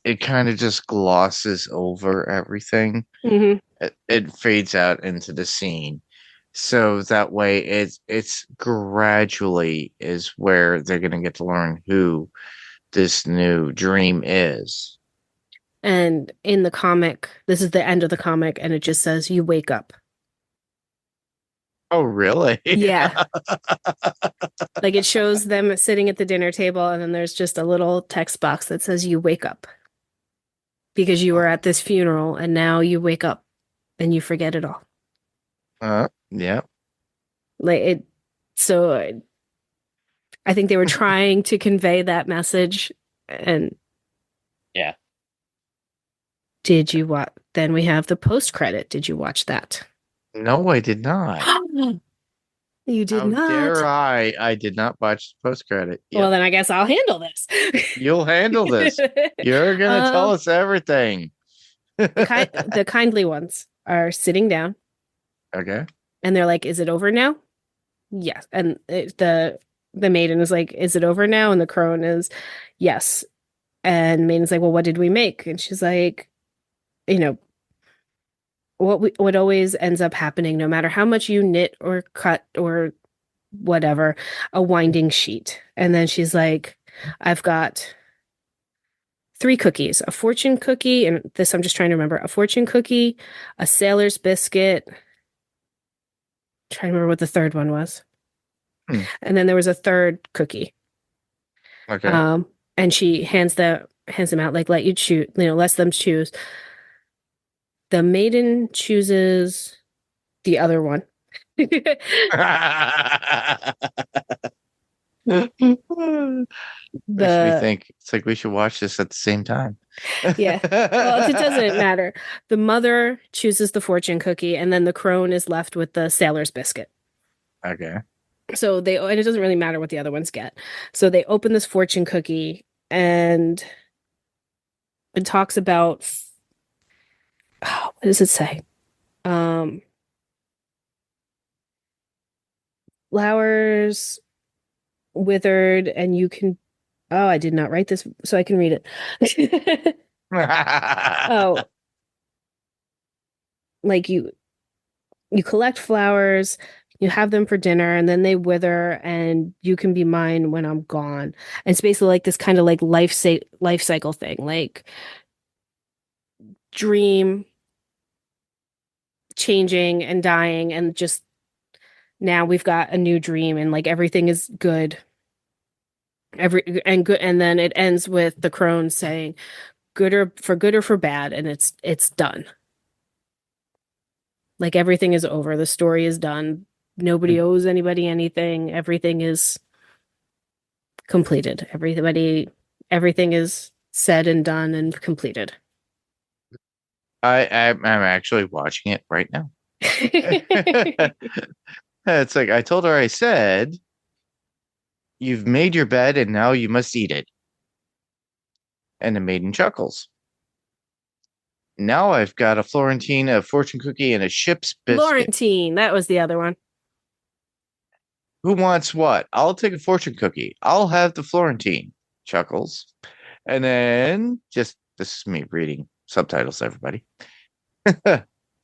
it kind of just glosses over everything. Mhm. It fades out into the scene. So that way it's gradually is where they're gonna get to learn who this new dream is. And in the comic, this is the end of the comic, and it just says, "You wake up." Oh, really? Yeah. Like it shows them sitting at the dinner table, and then there's just a little text box that says, "You wake up." Because you were at this funeral, and now you wake up and you forget it all. Yeah. Like it, so I think they were trying to convey that message. And Yeah. did you watch? Then we have the post credit. Did you watch that? No, I did not. You did How dare not. I? I did not watch the post credit. Well, Yep. then I guess I'll handle this. You'll handle this. You're gonna tell um, us everything. the kindly ones are sitting down, Okay. and they're like, "Is it over now?" Yes. And the maiden is like, "Is it over now?" And the crone is, "Yes." And Maiden's like, "Well, what did we make?" And she's like, you know, what always ends up happening, no matter how much you knit or cut or whatever, a winding sheet. And then she's like, "I've got three cookies, a fortune cookie, and this I'm just trying to remember, a fortune cookie, a sailor's biscuit." Trying to remember what the third one was. Hmm. And then there was a third cookie. Okay. Um, and she hands them out, like, let you choose, lets them choose. The maiden chooses the other one. Makes me The think it's like we should watch this at the same time. Yeah. Well, it doesn't matter. The mother chooses the fortune cookie, and then the crone is left with the sailor's biscuit. Okay. So and it doesn't really matter what the other ones get. So they open this fortune cookie, and it talks about, what does it say? Um, Flowers withered, and you can Oh, I did not write this so I can read it. Oh, like you collect flowers, you have them for dinner, and then they wither, and you can be mine when I'm gone. And it's basically like this kind of like life cycle thing, like dream changing and dying, and just now we've got a new dream, and like everything is good. And then it ends with the crone saying good or for bad, and it's done. Like everything is over. The story is done. Nobody owes anybody anything. Everything is completed. Everything is said and done and completed. I'm actually watching it right now. It's like I told her, I said, you've made your bed and now you must eat it. And the maiden chuckles. Now I've got a Florentine, a fortune cookie, and a ship's biscuit. Florentine, that was the other one. Who wants what? I'll take a fortune cookie. I'll have the Florentine. Chuckles. And then this is me reading subtitles, everybody.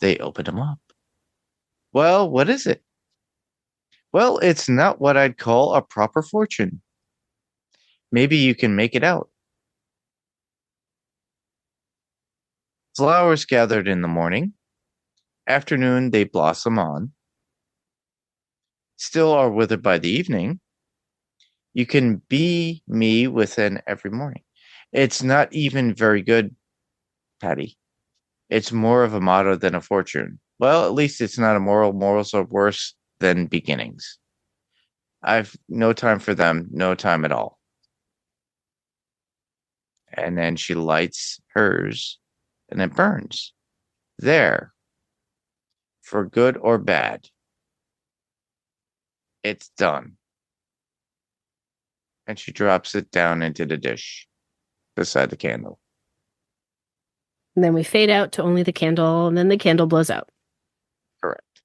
They open them up. Well, what is it? Well, it's not what I'd call a proper fortune. Maybe you can make it out. Flowers gathered in the morning. Afternoon, they blossom on. Still are withered by the evening. You can be me within every morning. It's not even very good, Patty. It's more of a motto than a fortune. Well, at least it's not a moral. Morals are worse than beginnings. I've no time for them, no time at all. And then she lights hers, and it burns. There. For good or bad. It's done. And she drops it down into the dish beside the candle. And then we fade out to only the candle, and then the candle blows out. Correct.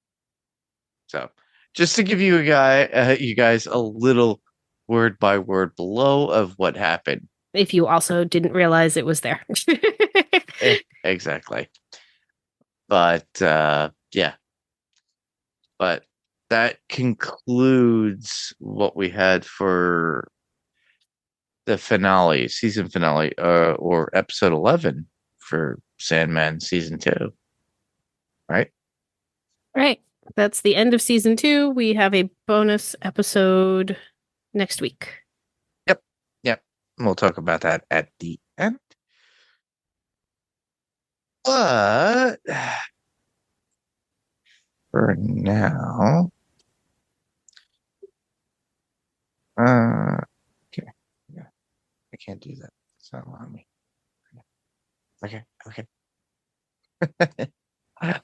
So, just to give you guys a little word by word below of what happened. If you also didn't realize it was there. Exactly. But yeah. But that concludes what we had for the finale, season finale, or episode 11 for Sandman season 2. Right? Right. That's the end of season 2. We have a bonus episode next week. Yep. We'll talk about that at the end. But for now, okay, yeah, I can't do that. It's not allowing me. Okay.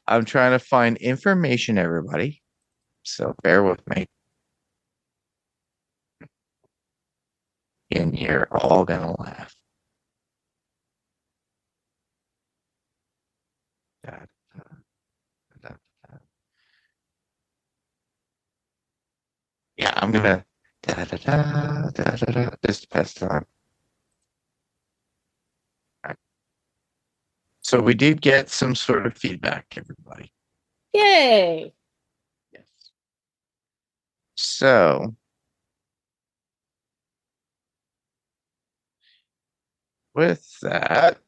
I'm trying to find information, everybody. So bear with me. And you're all gonna laugh. Da, da, da, da. Yeah, I'm gonna this past time. Right. So we did get some sort of feedback, everybody. Yay! Yes. So with that,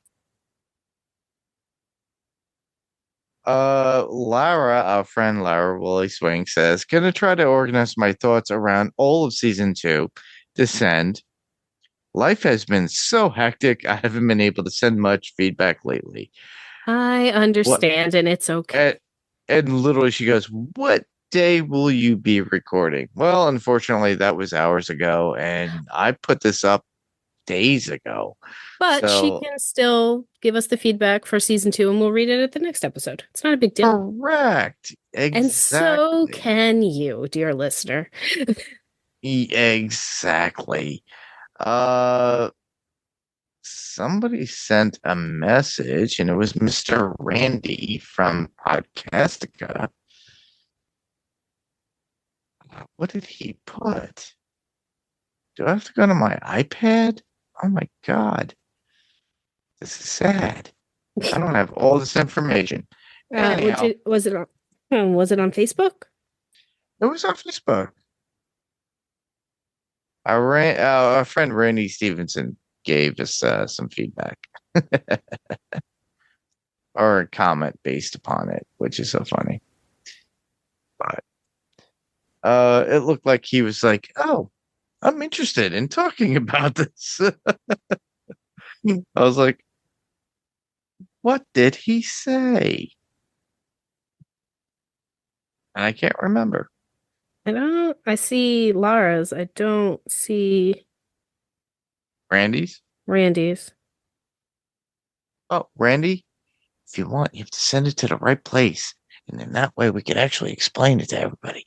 Lara, our friend Lara Willie Swing says, gonna try to organize my thoughts around all of season 2, Descend. Life has been so hectic, I haven't been able to send much feedback lately. I understand, and it's okay. And literally she goes, what day will you be recording? Well, unfortunately, that was hours ago, and I put this up days ago. But she can still give us the feedback for season 2, and we'll read it at the next episode. It's not a big deal. Correct. Exactly. And so can you, dear listener. Exactly. Somebody sent a message, and it was Mr. Randy from Podcastica. What did he put? Do I have to go to my iPad? Oh my God. This is sad. I don't have all this information. Anyhow, Was it on Facebook? it was on Facebook. Our friend Randy Stevenson gave us some feedback or a comment based upon it, which is so funny. But it looked like he was like, "Oh, I'm interested in talking about this." I was like, "What did he say?" And I can't remember. I see Lara's. I don't see Randy's? Randy's. Oh, Randy, if you want, you have to send it to the right place. And then that way we can actually explain it to everybody.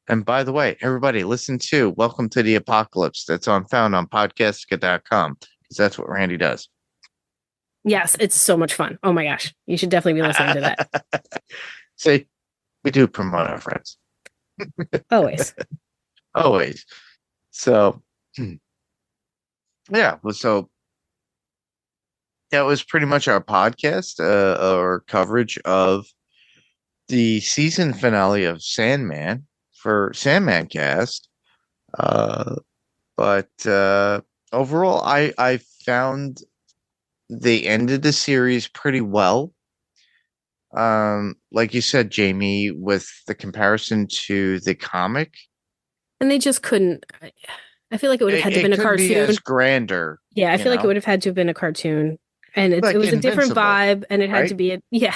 And by the way, everybody, listen to Welcome to the Apocalypse. That's found on podcastica.com because that's what Randy does. Yes, it's so much fun. Oh my gosh. You should definitely be listening to that. See, we do promote our friends. Always. Always. So, yeah. So that was pretty much our podcast or coverage of the season finale of Sandman for Sandman Cast. But overall, I found they ended the series pretty well. Like you said, Jayme, with the comparison to the comic, And they just couldn't. I feel like it would have had to have been a couldn't be cartoon. as grander. Yeah, I feel like it would have had to have been a cartoon. And it Like was a different Invincible, vibe, and it had to right? be yeah.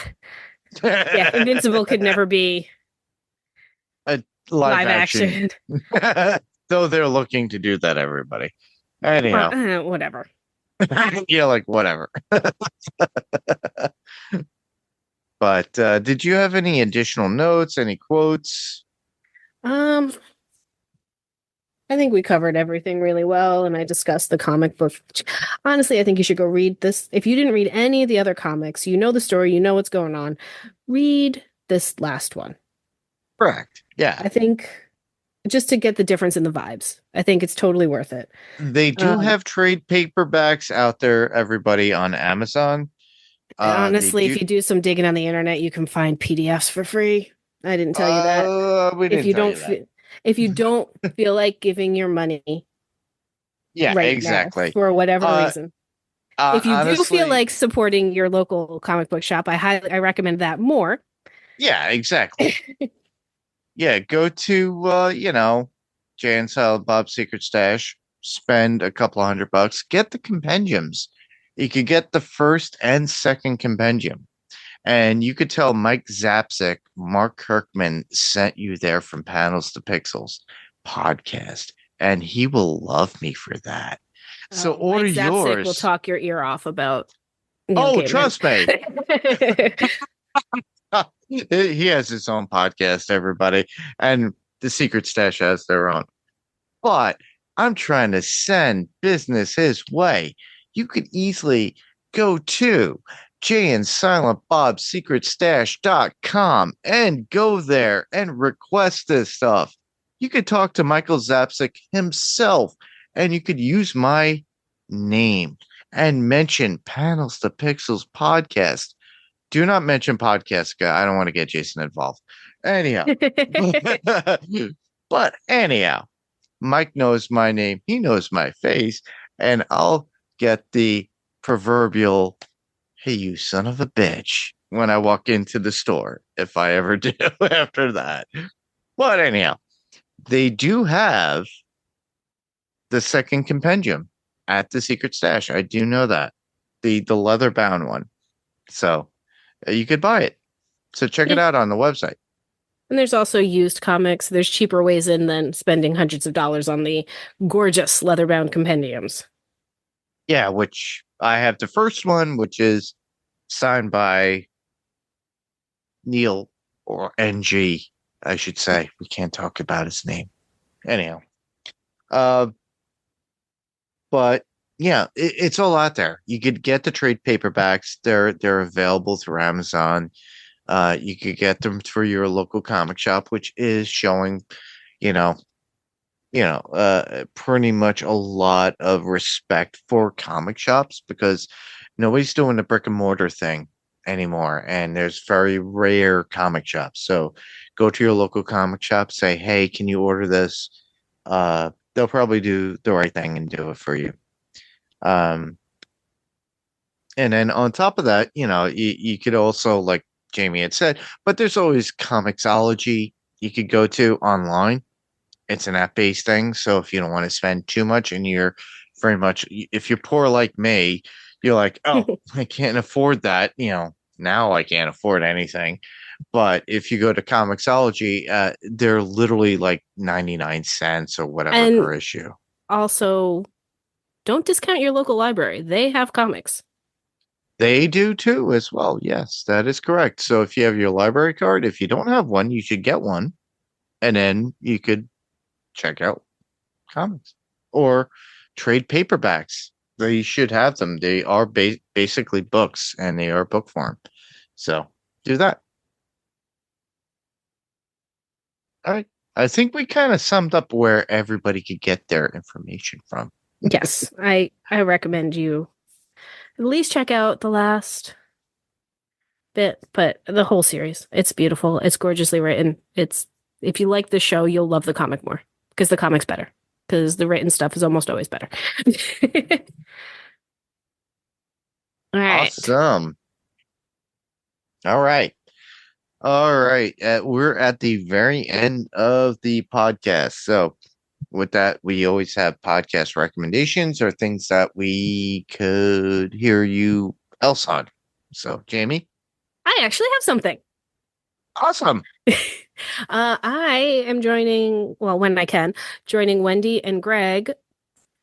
Invincible could never be a live action. Though they're looking to do that, everybody. Anyhow, Whatever. yeah, like whatever. But did you have any additional notes, any quotes? I think we covered everything really well, and I discussed the comic book. Honestly, I think you should go read this. If you didn't read any of the other comics, you know the story, you know what's going on. Read this last one. Correct. Yeah. I think just to get the difference in the vibes. I think it's totally worth it. They do have trade paperbacks out there, everybody, on Amazon. Honestly, if you do some digging on the internet, you can find PDFs for free. I didn't tell you that. We didn't tell you that. If you don't feel like giving your money yeah, right exactly. now for whatever reason. If you do feel like supporting your local comic book shop, I recommend that more. Yeah, exactly. Yeah, go to Jay and Silent Bob's Secret Stash, spend a couple $100, get the compendiums. You could get the first and second compendium. And you could tell Mike Zapsik, Mark Kirkman sent you there from Panels to Pixels podcast, and he will love me for that. So order Mike Zapsik yours. will talk your ear off about. Trust me. He has his own podcast, everybody, and the Secret Stash has their own. But I'm trying to send business his way. You could easily go to Jay and Silent Bob's SecretStash.com and go there and request this stuff. You could talk to Michael Zapsik himself, and you could use my name and mention Panels to Pixels podcast. Do not mention Podcastica. I don't want to get Jason involved. Anyhow. But anyhow, Mike knows my name. He knows my face. And I'll get the proverbial, hey, you son of a bitch, when I walk into the store, if I ever do after that. But anyhow, they do have the second compendium at the Secret Stash. I do know that. The leather bound one. So you could buy it. So check it out on the website. And there's also used comics. There's cheaper ways in than spending hundreds of dollars on the gorgeous leather-bound compendiums. Yeah, which I have the first one, which is signed by Neil, or NG, I should say. We can't talk about his name. Anyhow. But yeah, it's all out there. You could get the trade paperbacks. They're available through Amazon. You could get them for your local comic shop, which is showing, pretty much a lot of respect for comic shops because nobody's doing the brick and mortar thing anymore. And there's very rare comic shops. So go to your local comic shop, say, hey, can you order this? They'll probably do the right thing and do it for you. And then on top of that, you could also, like Jayme had said, but there's always Comixology you could go to online. It's an app-based thing, so if you don't want to spend too much and you're very much, if you're poor like me, you're like, oh, I can't afford that. Now I can't afford anything. But if you go to Comixology, they're literally like 99 cents or whatever And per issue. Also, don't discount your local library. They have comics. They do too, as well. Yes, that is correct. So if you have your library card, if you don't have one, you should get one, and then you could check out comics or trade paperbacks. They should have them. They are basically books, and they are book form. So do that. All right. I think we kind of summed up where everybody could get their information from. Yes, I recommend you at least check out the last bit, but the whole series. It's beautiful. It's gorgeously written. If you like the show, you'll love the comic more because the comic's better. Because the written stuff is almost always better. All right. Awesome. All right. All right. We're at the very end of the podcast. So, with that, we always have podcast recommendations or things that we could hear you else on. So, Jayme? I actually have something. Awesome. I am joining, well, when I can, joining Wendy and Greg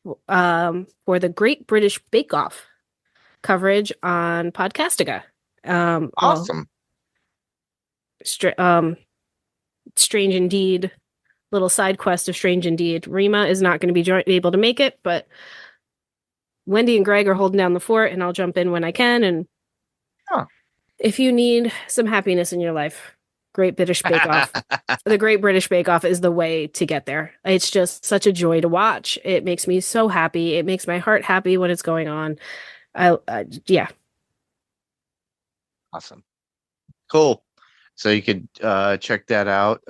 for the Great British Bake Off coverage on Podcastica. Awesome. Strange Indeed, little side quest of Strange Indeed. Rima is not going to be able to make it, but Wendy and Greg are holding down the fort, and I'll jump in when I can. And if you need some happiness in your life, Great British Bake Off. The Great British Bake Off is the way to get there. It's just such a joy to watch. It makes me so happy. It makes my heart happy when it's going on. Yeah. Awesome. Cool. So you could check that out.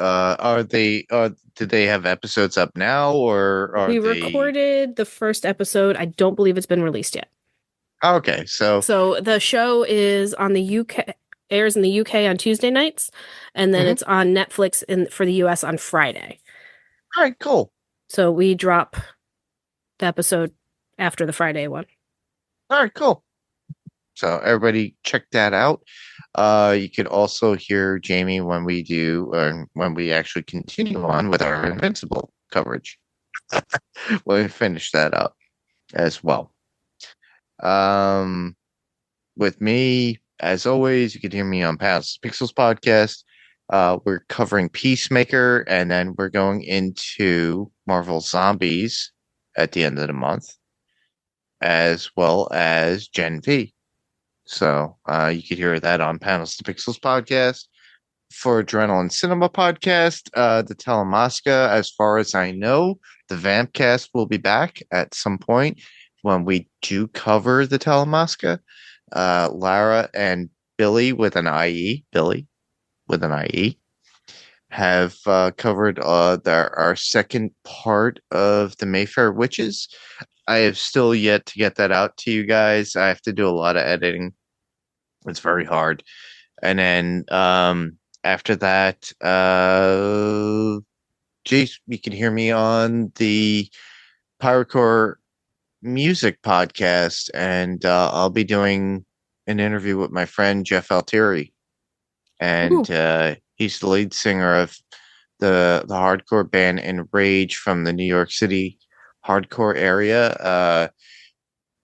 Did they have episodes up now, or are we they... recorded the first episode? I don't believe it's been released yet. Okay, so the show is on the UK, airs in the UK on Tuesday nights, and then it's on Netflix for the US on Friday. All right, cool. So we drop the episode after the Friday one. All right, cool. So everybody check that out. You could also hear Jayme when we actually continue on with our Invincible coverage. We'll finish that up as well. With me, as always, you can hear me on Past Pixels podcast. We're covering Peacemaker, and then we're going into Marvel Zombies at the end of the month, as well as Gen V. So you could hear that on Panels to Pixels podcast. For Adrenaline Cinema podcast, the Telemasca, as far as I know, the Vampcast will be back at some point when we do cover the Telemasca. Lara and Billy with an IE, have covered our second part of the Mayfair Witches. I have still yet to get that out to you guys. I have to do a lot of editing. It's very hard. And then after that, geez, you can hear me on the Pyrocore Music podcast, and I'll be doing an interview with my friend Jeff Altieri, and he's the lead singer of the hardcore band Enrage from the New York City hardcore area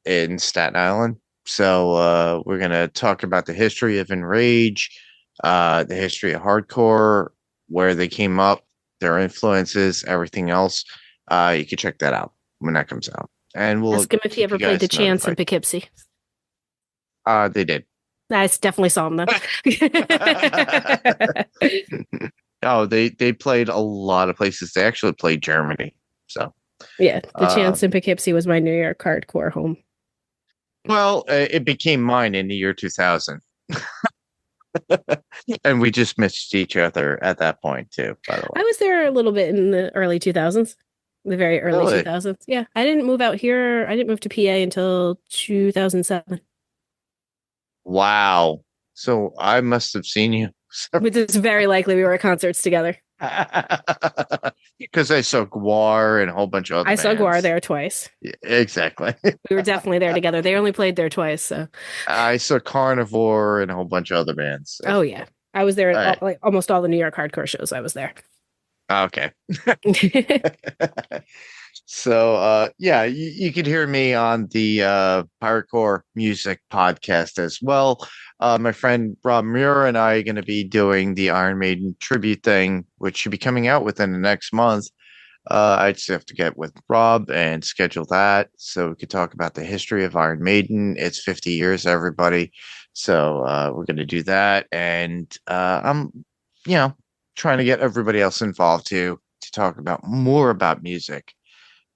in Staten Island. So we're gonna talk about the history of Enrage, the history of hardcore, where they came up, their influences, everything else. You can check that out when that comes out. And we'll ask him if he ever played the Chance in Poughkeepsie. They did. I definitely saw him though. Oh, they played a lot of places. They actually played Germany. So, Yeah, the chance in Poughkeepsie was my New York hardcore home. well, it became mine in the year 2000. And we just missed each other at that point too, by the way. I was there a little bit in the early 2000s, the very early Really? 2000s. Yeah, I didn't move out here. I didn't move to PA until 2007. Wow. So I must have seen you. Which is very likely we were at concerts together. Because I saw Guar and a whole bunch of other I saw Guar bands. there twice. Yeah, exactly. We were definitely there together. They only played there twice, so. I saw Carnivore and a whole bunch of other bands. Oh yeah, I was there All at right. like almost all the New York hardcore shows. I was there. Okay. So yeah, you could hear me on the Pyrocore Music podcast as well. My friend Rob Muir and I are going to be doing the Iron Maiden tribute thing, which should be coming out within the next month. I just have to get with Rob and schedule that so we could talk about the history of Iron Maiden. It's 50 years, everybody. So we're going to do that. And I'm, trying to get everybody else involved too, to talk about more about music,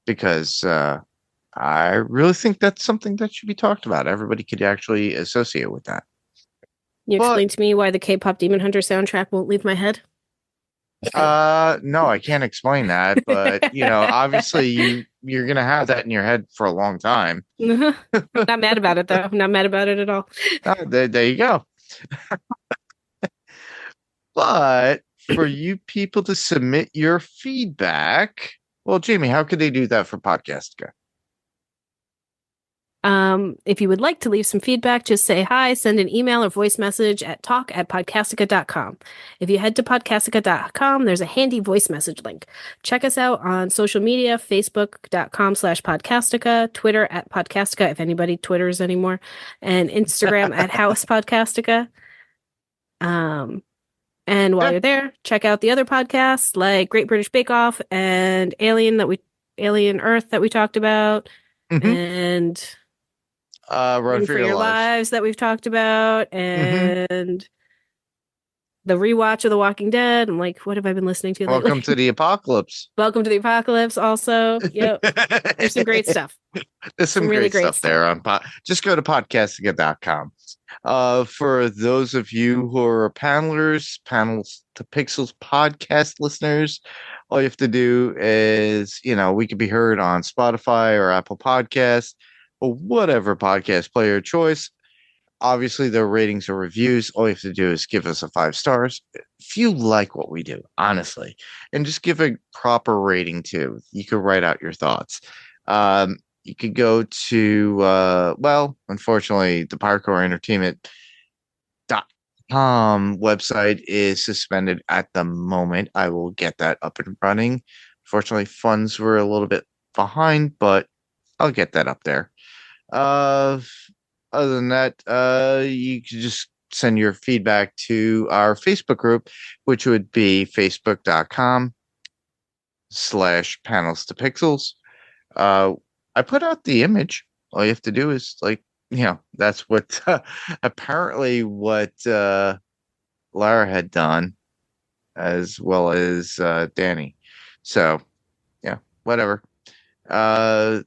because I really think that's something that should be talked about. Everybody could actually associate with that. You But- explain to me why the K-pop Demon Hunter soundtrack won't leave my head? No, I can't explain that, but obviously you're gonna have that in your head for a long time. Not mad about it though. Not mad about it at all. There you go. But for you people to submit your feedback, well, Jayme, how could they do that for Podcastica? If you would like to leave some feedback, just say hi, send an email or voice message at talk@podcastica.com. If you head to podcastica.com, there's a handy voice message link. Check us out on social media, facebook.com/podcastica, Twitter @podcastica, if anybody Twitters anymore, and Instagram @housepodcastica. And while you're there, check out the other podcasts like Great British Bake Off and Alien Earth that we talked about, and Run for Your Lives that we've talked about, and the rewatch of The Walking Dead. I'm like, what have I been listening to lately? Welcome to the Apocalypse. Welcome to the Apocalypse also. Yep. There's some great stuff. There's some really great stuff there on just go to podcastica.com. For those of you who are panels to Pixels podcast listeners, all you have to do is, we could be heard on Spotify or Apple Podcasts or whatever podcast player of choice. Obviously, their ratings or reviews, all you have to do is give us a 5 stars. If you like what we do, honestly, and just give a proper rating too. You could write out your thoughts. You could go to, unfortunately, the Pyrocore Entertainment.com website is suspended at the moment. I will get that up and running. Unfortunately, funds were a little bit behind, but I'll get that up there. Other than that, you can just send your feedback to our Facebook group, which would be facebook.com/panels to pixels. I put out the image. All you have to do is that's what apparently what Lara had done, as well as Danny. So yeah, whatever. You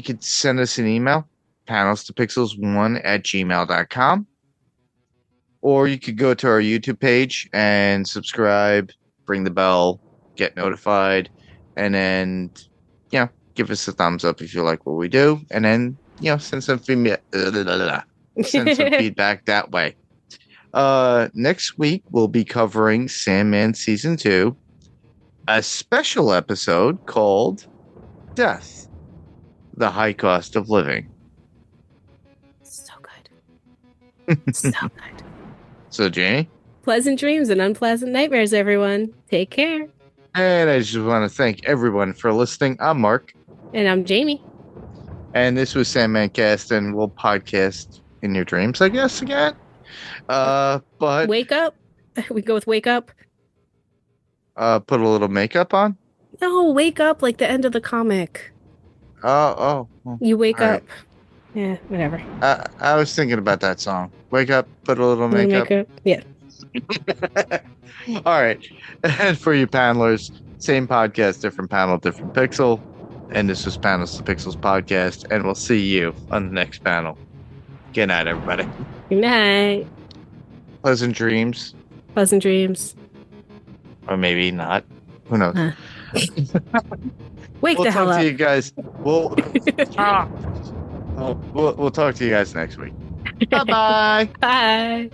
could send us an email, panelstopixels1@gmail.com, or you could go to our YouTube page and subscribe, ring the bell, get notified, and then give us a thumbs up if you like what we do, and then send some feedback that way. Next week we'll be covering Sandman season 2, a special episode called Death, the High Cost of Living. So good. So good. So, Jayme? Pleasant dreams and unpleasant nightmares, everyone. Take care. And I just want to thank everyone for listening. I'm Mark. And I'm Jayme. And this was Sandman Cast, and we'll podcast in your dreams, I guess, again. But Wake up. We go with wake up. put a little makeup on? No, wake up like the end of the comic. Well, You wake all up. Yeah, whatever. I was thinking about that song. Wake up, put a little makeup. Yeah. All right. And for you panelers, Same podcast, different panel, different pixel. And this was Panels to Pixels podcast. And we'll see you on the next panel. Good night, everybody. Good night. Pleasant dreams. Pleasant dreams. Or maybe not. Who knows? Wake We'll the hell talk up. to you guys. We'll talk to you guys next week. Bye-bye. Bye.